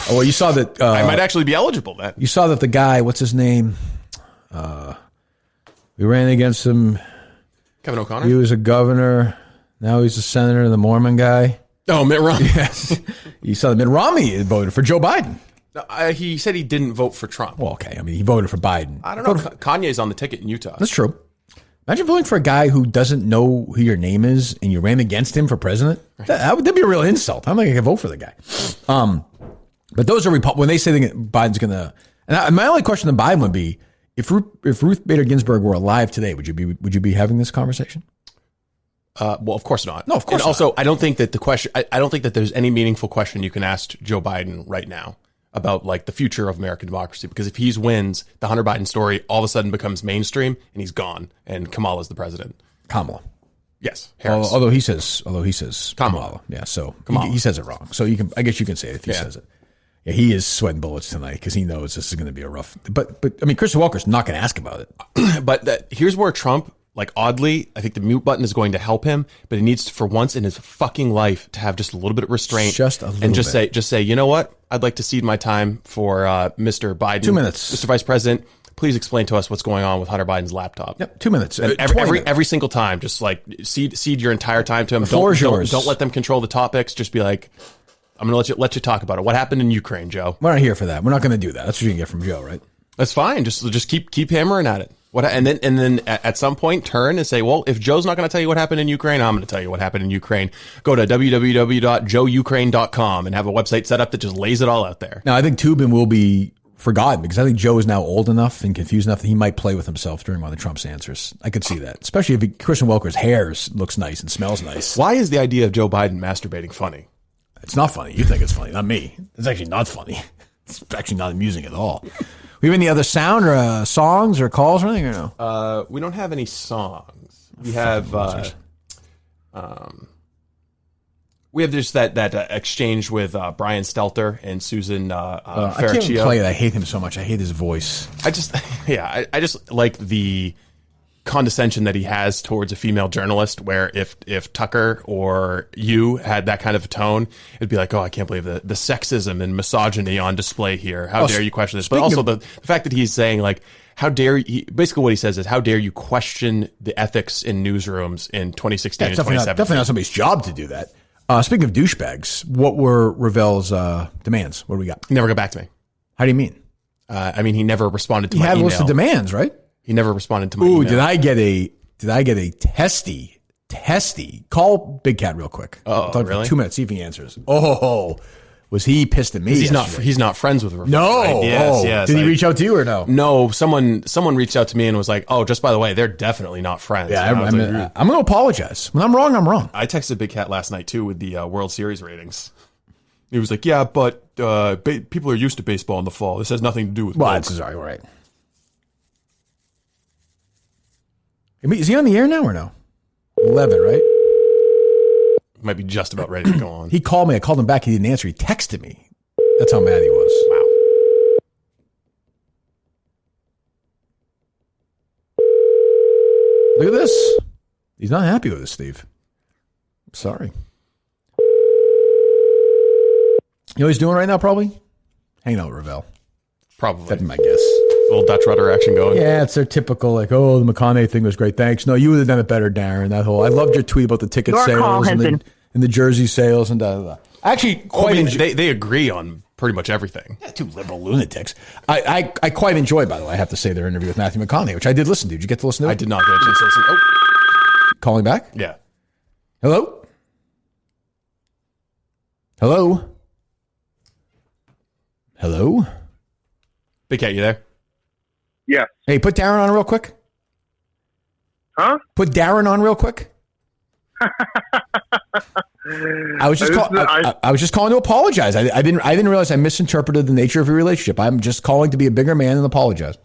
Oh, well, you saw that. I might actually be eligible then. You saw that the guy, what's his name? We ran against him. Kevin O'Connor? He was a governor. Now he's a senator, the Mormon guy. Oh, Mitt Romney. Yes. You saw that Mitt Romney voted for Joe Biden. He said he didn't vote for Trump. Well, okay. I mean, he voted for Biden. I don't know. Kanye's on the ticket in Utah. That's true. Imagine voting for a guy who doesn't know who your name is and you ran against him for president. That'd be a real insult. I don't think I can vote for the guy. But those are when they say Biden's going to. And my only question to Biden would be, if Ruth Bader Ginsburg were alive today, would you be having this conversation? Well, of course not. No, of course. And also, I don't think that the question. I don't think that there's any meaningful question you can ask Joe Biden right now about like the future of American democracy. Because if he wins, the Hunter Biden story all of a sudden becomes mainstream, and he's gone, and Kamala's the president. Kamala. Yes. Although he says Kamala. Yeah. So he says it wrong. So I guess you can say it if he says it. Yeah, he is sweating bullets tonight because he knows this is going to be a rough. But I mean, Krista Welker's not going to ask about it. But here's where Trump, like oddly, I think the mute button is going to help him. But he needs to, for once in his fucking life, to have just a little bit of restraint, and just say, you know what? I'd like to cede my time for Mr. Biden. 2 minutes, Mr. Vice President. Please explain to us what's going on with Hunter Biden's laptop. Yep, 2 minutes. And every single time, just like cede your entire time to him. Don't let them control the topics. Just be like, I'm going to let you talk about it. What happened in Ukraine, Joe? We're not here for that. We're not going to do that. That's what you can get from Joe, right? That's fine. Just keep hammering at it. And then at some point turn and say, well, if Joe's not going to tell you what happened in Ukraine, I'm going to tell you what happened in Ukraine. Go to www.joeukraine.com and have a website set up that just lays it all out there. Now, I think Toobin will be forgotten because I think Joe is now old enough and confused enough that he might play with himself during one of Trump's answers. I could see that, especially if Kristen Welker's hair looks nice and smells nice. Why is the idea of Joe Biden masturbating funny? It's not funny. You think it's funny, not me. It's actually not funny. It's actually not amusing at all. We have any other sound or songs or calls or anything or no? We don't have any songs. We have just that exchange with Brian Stelter and Susan Ferricchio. I can't even play it. I hate him so much. I hate his voice. I just like the condescension that he has towards a female journalist, where if Tucker or you had that kind of a tone, it'd be like, oh, I can't believe the sexism and misogyny on display here. How dare you question this? But also the fact that he's saying like, how dare you, basically what he says is, how dare you question the ethics in newsrooms in 2016 and 2017? Definitely not somebody's job to do that. Speaking of douchebags, what were Ravel's demands? What do we got? He never got back to me. How do you mean? I mean, he never responded to my had email. a list of demands, right? He never responded to my Ooh, email. did I get a testy? Call Big Cat real quick. Oh, Talk really? For 2 minutes, see if he answers. Oh, was he pissed at me? He's yesterday? not friends with Rivera. No. Right? Yes, Oh. yes. Did he reach out to you or no? No, someone reached out to me and was like, "Oh, just by the way, they're definitely not friends." Yeah, And I was like, I'm going to apologize. When I'm wrong, I'm wrong. I texted Big Cat last night too with the World Series ratings. He was like, "Yeah, but people are used to baseball in the fall. This has nothing to do with." Well, milk." that's sorry, right. Is he on the air now or no? 11, right? Might be just about ready to go on. He called me. I called him back. He didn't answer. He texted me. That's how mad he was. Wow. Look at this. He's not happy with us, Steve. I'm sorry. You know what he's doing right now, probably? Hanging out with Ravel. Probably. That'd be my guess. Little Dutch rudder action going. Yeah, it's their typical, like, oh, the McConaughey thing was great. Thanks. No, you would have done it better, Darren. That whole, I loved your tweet about the ticket sales and the jersey sales and da da da. Actually, quite they agree on pretty much everything. Yeah, two liberal lunatics. I quite enjoyed, by the way, I have to say, their interview with Matthew McConaughey, which I did listen to. Did you get to listen to it? I did not get a chance to listen. Oh, calling back? yeah. Hello? Hello? Hello? Big Cat, you there? Yeah. Hey, put Darren on real quick. Huh? Put Darren on real quick. I was just I was just calling to apologize. I didn't realize I misinterpreted the nature of your relationship. I'm just calling to be a bigger man and apologize.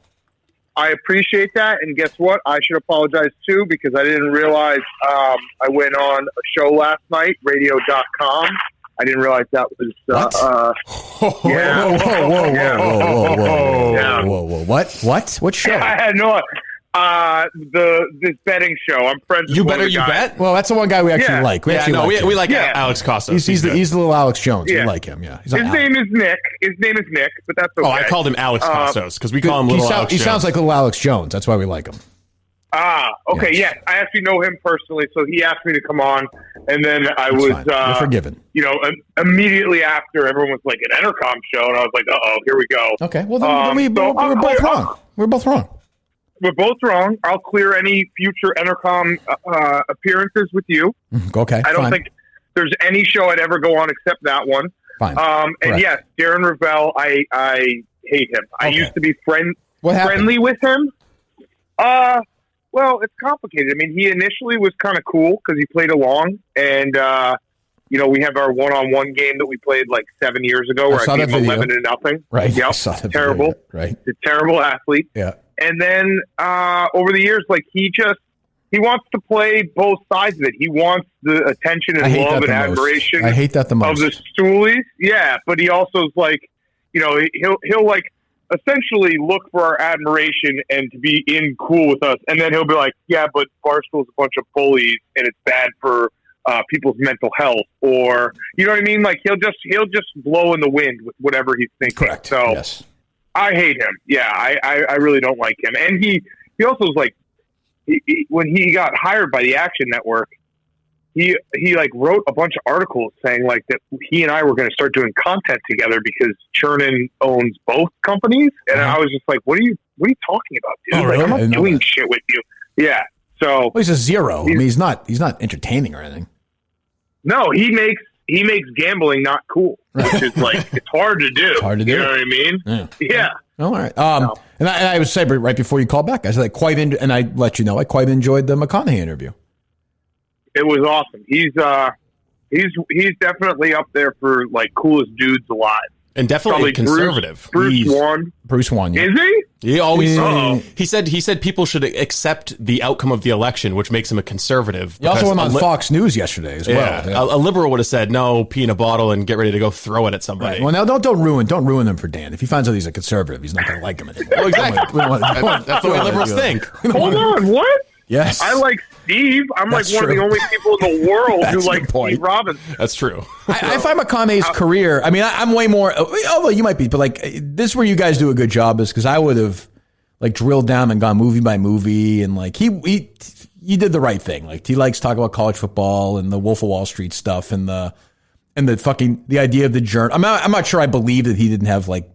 I appreciate that, and guess what? I should apologize too because I didn't realize I went on a show last night, radio.com. I didn't realize that was What? yeah. Whoa. What show? I had no this betting show. I'm friends with You one better of the you guys. bet? Well, that's the one guy we actually Yeah. like. We Yeah, actually no, like him. we like Yeah. Alex Costos. He's the little Alex Jones. We Yeah. like him, yeah. He's His not name is Nick. His name is Nick, but that's okay. Oh, I called him Alex Costos because we call him he Little Alex he Jones. sounds like little Alex Jones. That's why we like him. Okay, Yes. yes. I actually know him personally, so he asked me to come on, and then I That's was, fine. You're forgiven. Immediately after, everyone was like, an Entercom show, and I was like, uh-oh, here we go. Okay, well, then we so were both wrong. We're both wrong. We're both wrong. I'll clear any future Entercom appearances with you. Okay, I don't fine. think there's any show I'd ever go on except that one. Fine. And Correct. yes, Darren Ravel, I hate him. I Okay. used to be What happened? friendly with him. Well, it's complicated. I mean, he initially was kind of cool because he played along, and we have our one-on-one game that we played like 7 years ago where saw I beat that him video. 11-0. Right. I Yep. saw that Terrible. video. Right. He's a terrible athlete. Yeah. And then over the years, like he wants to play both sides of it. He wants the attention I and hate love that and the most. admiration I hate that the of most. the stoolies. Yeah, but he also is like, he'll like essentially look for our admiration and to be in cool with us, and then he'll be like, yeah, but Barstool's a bunch of bullies and it's bad for people's mental health, or you know what I mean? Like he'll just blow in the wind with whatever he's thinking. Correct. So Yes. I hate him. Yeah, I really don't like him. And he also was like, when he got hired by the Action Network, he like wrote a bunch of articles saying like that he and I were going to start doing content together because Chernin owns both companies. And I was just like, what are you talking about, dude? Oh, Like, really? I'm I didn't not know doing that. shit with you. Yeah. So Well, he's a zero. I mean, he's not entertaining or anything. no, he makes gambling not cool, which is like, it's hard to do. hard to do. You know what I mean? Yeah. Oh, all right. And I would say right before you called back, I said and I let you know I quite enjoyed the McConaughey interview. It was awesome. He's definitely up there for like coolest dudes alive. And definitely conservative. Bruce won. Bruce won. Yeah. Is he? He always Uh-oh. he said people should accept the outcome of the election, which makes him a conservative. He also because went on Fox News yesterday as well. Yeah. A liberal would have said no, pee in a bottle and get ready to go throw it at somebody. Right. Well, now don't ruin him for Dan. If he finds out he's a conservative, he's not going to like him anymore. Well, exactly. That's the way liberals think. Hold on, what? Yes. I like Steve. I'm That's like one true. of the only people in the world who That's a like good point. Steve Robinson. That's true. I find McConaughey's career. I mean, I'm way more. Although you might be, but like this, is where you guys do a good job is because I would have like drilled down and gone movie by movie, and like he did the right thing. Like he likes to talk about college football and the Wolf of Wall Street stuff and the idea of the journey. I'm not sure I believe that he didn't have like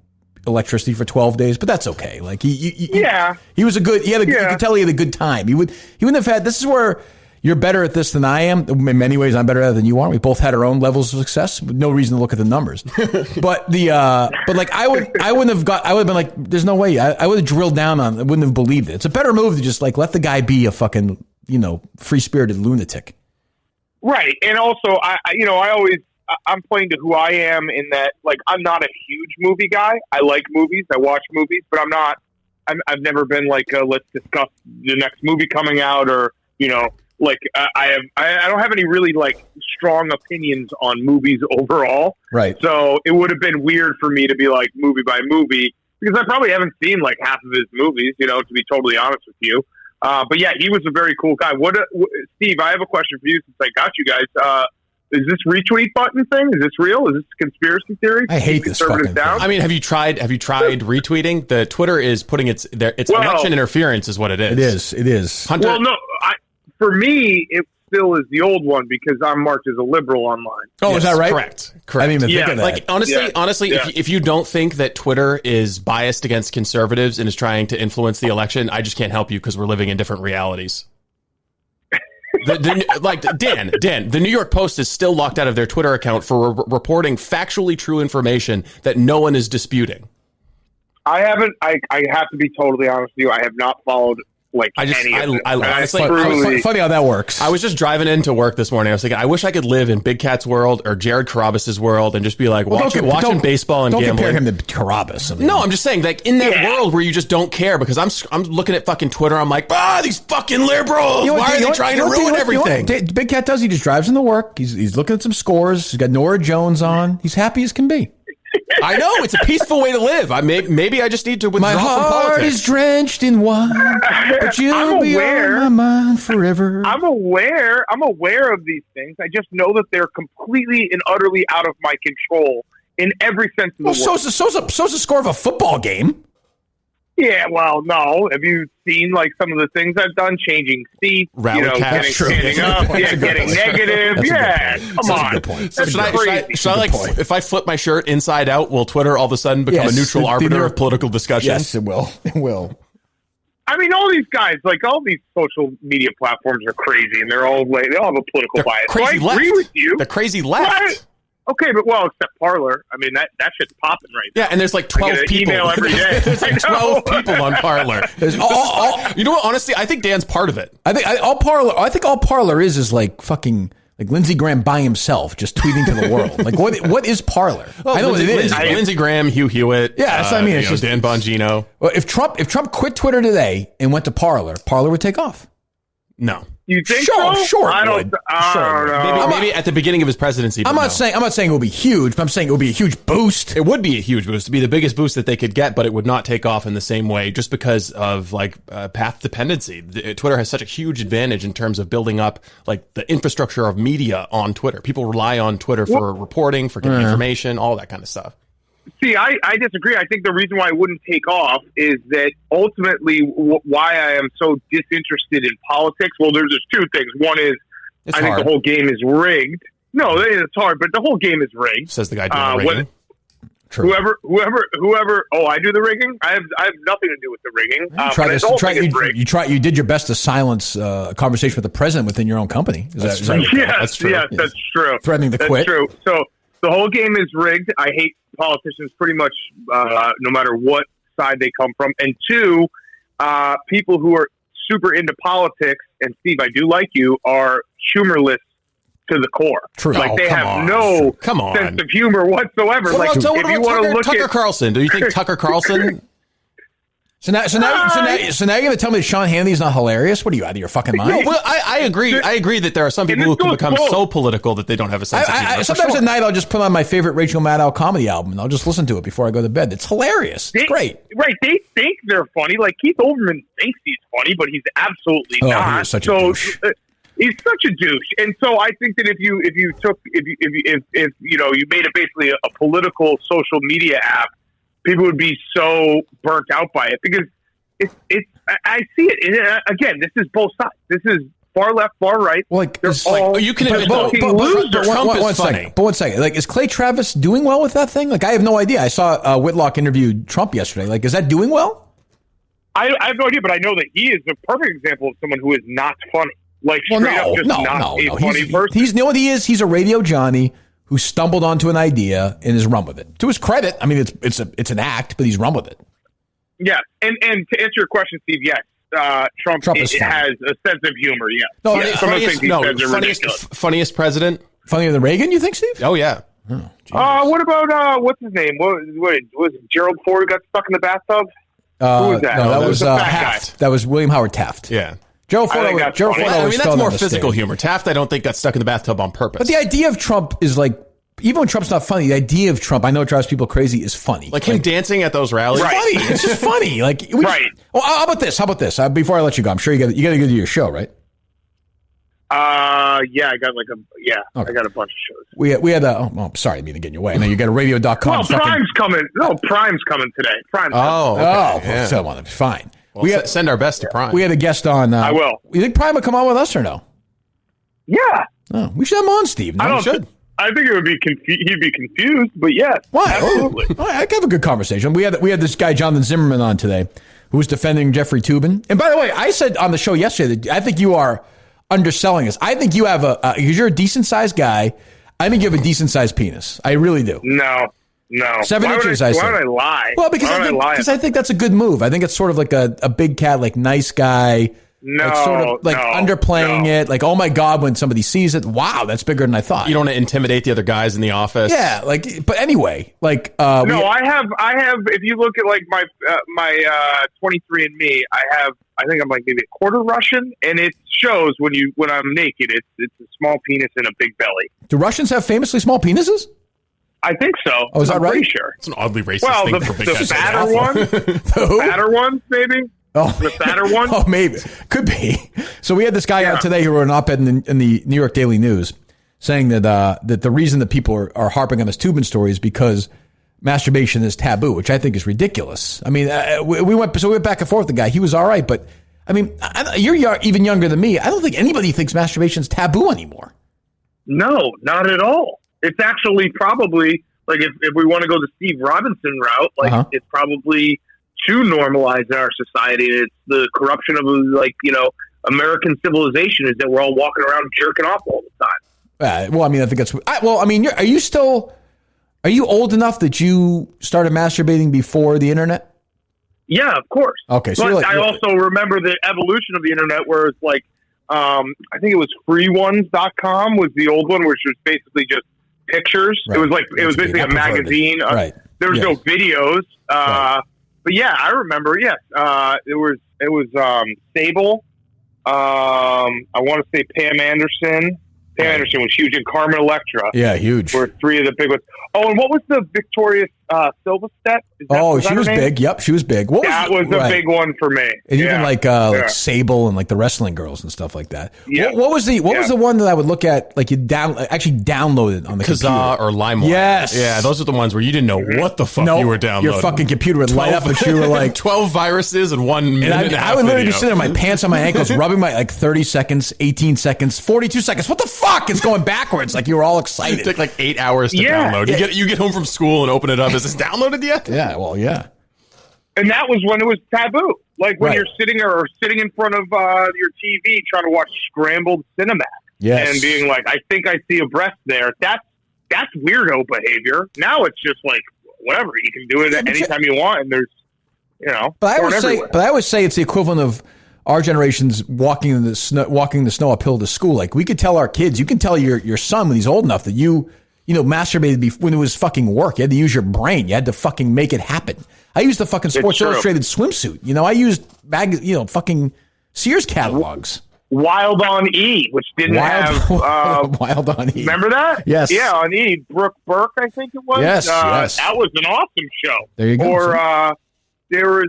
electricity for 12 days, but that's okay. Like Yeah. he was a good. You could tell he had a good time. He wouldn't have had. This is where you're better at this than I am. In many ways, I'm better at it than you are. We both had our own levels of success. No reason to look at the numbers. But I would have been like, there's no way. I would have drilled down on it. I wouldn't have believed it. It's a better move to just like let the guy be a fucking, free spirited lunatic. Right. And also, I'm playing to who I am in that, like, I'm not a huge movie guy. I like movies. I watch movies, but I've never been like, let's discuss the next movie coming out or, I don't have any really like strong opinions on movies overall. Right. So it would have been weird for me to be like movie by movie because I probably haven't seen like half of his movies, to be totally honest with you. But yeah, he was a very cool guy. Steve, I have a question for you since I got you guys. Is this retweet button thing? Is this real? Is this a conspiracy theory? I hate this fucking thing. I mean, have you tried retweeting? The Twitter is putting its election interference is what it is. It is. Hunter, well, no, for me, it still is the old one because I'm marked as a liberal online. Oh, is that right? Correct. I didn't even think of that. Like honestly, if you don't think that Twitter is biased against conservatives and is trying to influence the election, I just can't help you because we're living in different realities. Dan, the New York Post is still locked out of their Twitter account for reporting factually true information that no one is disputing. I haven't. I have to be totally honest with you. I have not followed any of it. It's funny how that works. I was just driving into work this morning. I was thinking, I wish I could live in Big Cat's world or Jared Carabas's world and just be like watching baseball and gambling. Don't compare him to Carabas. No, I'm just saying, like in that world where you just don't care because I'm looking at fucking Twitter. I'm like, these fucking liberals. Why are they trying to ruin everything? Big Cat does. He just drives into work. He's looking at some scores. He's got Nora Jones on. He's happy as can be. I know it's a peaceful way to live. Maybe I just need to withdraw from politics. My heart is drenched in wine, but you'll be on my mind forever. I'm aware of these things. I just know that they're completely and utterly out of my control in every sense of the word. So's the score of a football game. Yeah, well, no. Have you seen like some of the things I've done? Changing seats, standing up, getting negative. Come on. Good point. That's crazy. Should I if I flip my shirt inside out, will Twitter all of a sudden become a neutral arbiter of political discussion? Yes, it will. It will. I mean, all these guys, like all these social media platforms, are crazy, and they all have a political bias. Crazy so I agree with you. The crazy left. Okay, but except Parler. I mean, that shit's popping right now. Yeah, and there's like 12 people. Email every day. There's like 12 people on Parler. You know what? Honestly, I think Dan's part of it. I think all Parler is like fucking like Lindsey Graham by himself, just tweeting to the world. Like what is Parler? I know what it is. Lindsey Graham, Hugh Hewitt. Yeah, that's what I mean. It's just Dan Bongino. Well, if Trump quit Twitter today and went to Parler would take off. No. You think so? Sure. I don't know. Maybe at the beginning of his presidency. I'm not saying it will be huge, but I'm saying it will be a huge boost. It would be a huge boost. It'd be the biggest boost that they could get, but it would not take off in the same way just because of path dependency. Twitter has such a huge advantage in terms of building up like the infrastructure of media on Twitter. People rely on Twitter for reporting, for getting information, all that kind of stuff. See, I disagree. I think the reason why it wouldn't take off is that ultimately why I am so disinterested in politics. Well, there's two things. One is I think the whole game is rigged. No, it's hard, but the whole game is rigged. Says the guy doing the rigging. True. Whoever. Oh, I do the rigging. I have nothing to do with the rigging. You did your best to silence a conversation with the president within your own company. That's true. Yes, that's true. Threatening to quit. That's true. So the whole game is rigged. I hate politicians pretty much no matter what side they come from. And two, people who are super into politics, and Steve, I do like you, are humorless to the core. True. Like they have no sense of humor whatsoever. What about Tucker Carlson? Do you think Tucker Carlson? So now you're going to tell me that Sean Hannity's not hilarious? What are you, out of your fucking mind? No, well, I agree. I agree that there are some people who can become so political that they don't have a sense of humor. Sometimes at night I'll just put on my favorite Rachel Maddow comedy album and I'll just listen to it before I go to bed. It's hilarious. It's great. Right. They think they're funny. Like Keith Olbermann thinks he's funny, but he's absolutely not. He is such a douche. He's such a douche. And so I think that if you made it basically a political social media app, people would be so burnt out by it because I see it. And again, this is both sides. This is far left, far right. Well, like, they're all you can admit fucking but losers. One second. Like, is Clay Travis doing well with that thing? Like, I have no idea. I saw Whitlock interviewed Trump yesterday. Like, is that doing well? I have no idea, but I know that he is a perfect example of someone who is not funny. Like, straight up just not a funny person. You know what he is? He's a radio Johnny who stumbled onto an idea and has run with it. To his credit, I mean, it's an act, but he's run with it. Yeah, and to answer your question, Steve, yes, Trump has a sense of humor. Yeah, funniest president, funnier than Reagan. You think, Steve? Oh yeah. What about what's his name? What was it Gerald Ford who got stuck in the bathtub? Who was that? No, that was Taft. That was William Howard Taft. Yeah. Gerald Ford. That's more physical humor. Taft, I don't think got stuck in the bathtub on purpose. But the idea of Trump is like, even when Trump's not funny, the idea of Trump, I know it drives people crazy, is funny. Like him dancing at those rallies. Right. Funny. It's just funny. Like, right. Well, how about this? Before I let you go, I'm sure you got to go to your show, right? Yeah, I got I got a bunch of shows. We had I'm sorry, I mean to get in your way. I know you got a radio.com. Well, Prime's coming. No, Prime's coming today. Prime's coming. Fine. Well, we send our best to Prime. We had a guest on. I will. You think Prime will come on with us or no? Yeah. Oh, we should have him on, Steve. No, we should. I think it would be he'd be confused, but yes. Why? Absolutely. I could have a good conversation. We had this guy, Jonathan Zimmerman, on today who was defending Jeffrey Toobin. And by the way, I said on the show yesterday that I think you are underselling us. I think you have because you're a decent-sized guy. I think you have a decent-sized penis. I really do. No. 7 inches, I said. Why would I lie? Well, because I think that's a good move. I think it's sort of like a big cat, like nice guy. Underplaying it. Like, oh my God, when somebody sees it, wow, that's bigger than I thought. You don't want to intimidate the other guys in the office. Yeah, but anyway, I have. If you look at like my 23andMe, I think I'm like maybe a quarter Russian, and it shows when I'm naked, it's a small penis and a big belly. Do Russians have famously small penises? I think so. Oh, is that right? Pretty sure. It's an oddly racist thing for big guys. The fatter one, the fatter ones, maybe. Oh, the fatter one? Oh, maybe. Could be. So we had this guy out today who wrote an op-ed in the New York Daily News saying that the reason that people are harping on this Toobin story is because masturbation is taboo, which I think is ridiculous. I mean, we went back and forth with the guy. He was all right, but I mean, you're even younger than me. I don't think anybody thinks masturbation is taboo anymore. No, not at all. It's actually probably, like, if we want to go the Steve Robinson route, like, it's probably too normalized in our society. It's the corruption of, like, American civilization is that we're all walking around jerking off all the time. Well, I mean, I think that's... are you old enough that you started masturbating before the internet? Yeah, of course. Okay, so but I also remember the evolution of the internet where it's like, I think it was freeones.com was the old one, which was basically just pictures. Right. It was basically a magazine. There was no videos. But yeah, I remember. Yes, it was Sable. I want to say Pam Anderson. Pam Anderson was huge, and Carmen Electra. Yeah, huge. Were three of the big ones. Oh, and what was the Victorious Silverstep? She was big. Yep, she was big. That was a big one for me. And even like Sable and like the wrestling girls and stuff like that. Yeah. What was the one that I would look at? Like you actually download it on the computer or LimeWire. Yes. Yeah, those are the ones where you didn't know what the fuck you were downloading. Your fucking computer would light up, but you were like 12 viruses in 1 minute. I would literally just sit there, my pants on my ankles, rubbing my 30 seconds, 18 seconds, 42 seconds. What the fuck is going backwards? Like you were all excited. It took like 8 hours to download. You get home from school and open it up. Is this downloaded yet? Yeah, well, yeah. And that was when it was taboo. Like when you're sitting in front of your TV trying to watch scrambled Cinemax. Yes. And being like, I think I see a breast there. That's weirdo behavior. Now it's just like, whatever. You can do it anytime you want. And there's, But I always say it's the equivalent of our generation's walking the snow uphill to school. Like we could tell our kids, you can tell your son when he's old enough that you masturbated when it was fucking work. You had to use your brain. You had to fucking make it happen. I used the fucking Sports Illustrated swimsuit. I used fucking Sears catalogs. Wild on E, which didn't have Wild on E. Remember that? Yes. Yeah, on E. Brooke Burke, I think it was. Yes, yes. That was an awesome show. There you go. Or there was,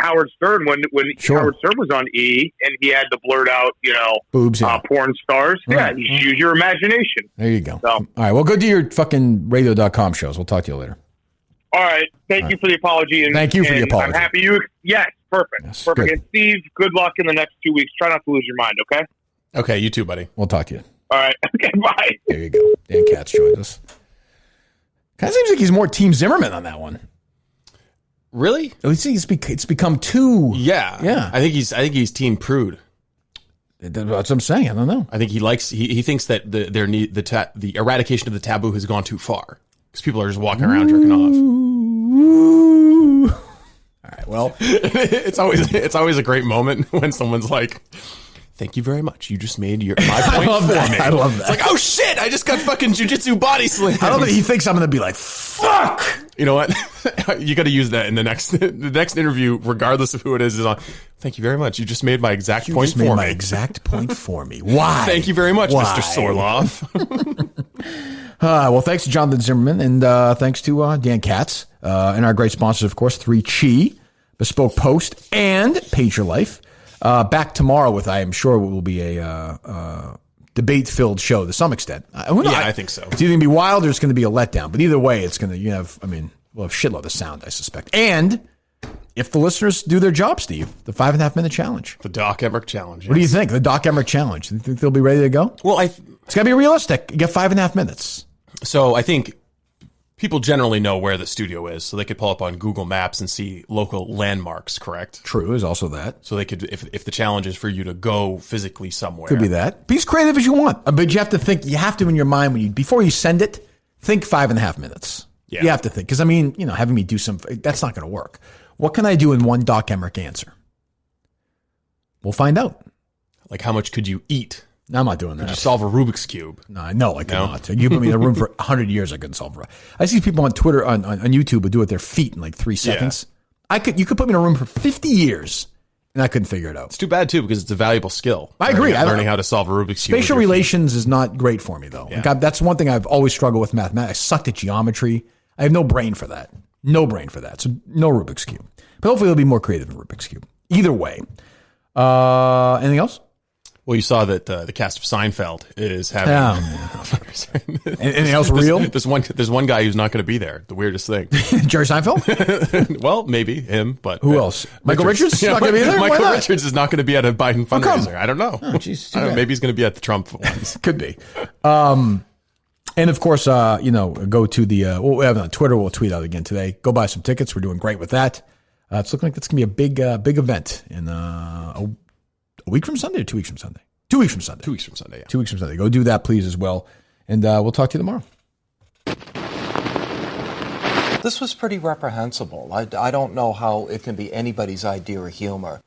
Howard Stern when Howard Stern was on E, and he had to blurt out, boobs, porn stars. Right. Yeah, you use your imagination. There you go. So, all right, well, go do your fucking radio.com shows. We'll talk to you later. All right. Thank you for the apology. And, thank you for the apology. I'm happy you. Yes, perfect. Yes, perfect. good. And Steve, good luck in the next 2 weeks. Try not to lose your mind, okay? Okay, you too, buddy. We'll talk to you. All right. Okay, bye. There you go. Dan Katz joined us. Kind of seems like he's more Team Zimmerman on that one. Really? It's become too. Yeah. I think he's Team Prude. That's what I'm saying. I don't know. I think he thinks that the eradication of the taboo has gone too far because people are just walking around jerking off. All right. Well, it's always a great moment when someone's like, "Thank you very much. You just made my point for me." I love that. It's like, oh shit! I just got fucking jujitsu body slammed. I love that he thinks I'm going to be like, fuck. You know what? You got to use that in the next interview, regardless of who it is on. Thank you very much. You just made my exact point for me. My exact point for me. Why? Thank you very much, Mr. Sorloff. Well, thanks to Jonathan Zimmerman, and thanks to Dan Katz, and our great sponsors, of course, 3Chi, Bespoke Post, and Page Your Life. Back tomorrow with, I am sure, what will be a debate-filled show to some extent. I think so. It's either going to be wild or it's going to be a letdown. But either way, it's going to, we'll have shitload of sound, I suspect. And if the listeners do their job, Steve, the 5.5 minute challenge. The Doc Emmerich challenge. Yes. What do you think? The Doc Emmerich challenge. Do you think they'll be ready to go? Well, it's got to be realistic. You get 5.5 minutes. So I think people generally know where the studio is, so they could pull up on Google Maps and see local landmarks, correct? True, is also that. So they could, if the challenge is for you to go physically somewhere. Could be that. Be as creative as you want. But you have to think, in your mind, before you send it, think 5.5 minutes. Yeah. You have to think. Because, having me do that's not going to work. What can I do in one Doc Emmerich answer? We'll find out. Like, how much could you eat? No, I'm not doing that. Could you solve a Rubik's Cube? No, I cannot. You put me in a room for 100 years, I couldn't solve it. I see people on Twitter, on YouTube, who do it with their feet in like 3 seconds. Yeah. You could put me in a room for 50 years, and I couldn't figure it out. It's too bad, too, because it's a valuable skill. I agree. Learning how to solve a Rubik's Cube. Spatial relations is not great for me, though. Yeah. Like that's one thing I've always struggled with mathematics. I sucked at geometry. I have no brain for that. So no Rubik's Cube. But hopefully it'll be more creative than Rubik's Cube. Either way. Anything else? Well, you saw that the cast of Seinfeld is having. Anything else real? There's one guy who's not going to be there. The weirdest thing. Jerry Seinfeld? Well, maybe him, but who else? Michael Richards? Yeah, not going to be there. Michael Richards is not going to be at a Biden fundraiser. I don't know. Oh, geez, maybe he's going to be at the Trump ones. Could be. And of course, go to the. We have it on Twitter. We'll tweet out again today. Go buy some tickets. We're doing great with that. It's looking like that's going to be a big event in a week from Sunday or 2 weeks from Sunday? 2 weeks from Sunday. 2 weeks from Sunday, yeah. 2 weeks from Sunday. Go do that, please, as well. And we'll talk to you tomorrow. This was pretty reprehensible. I don't know how it can be anybody's idea of humor.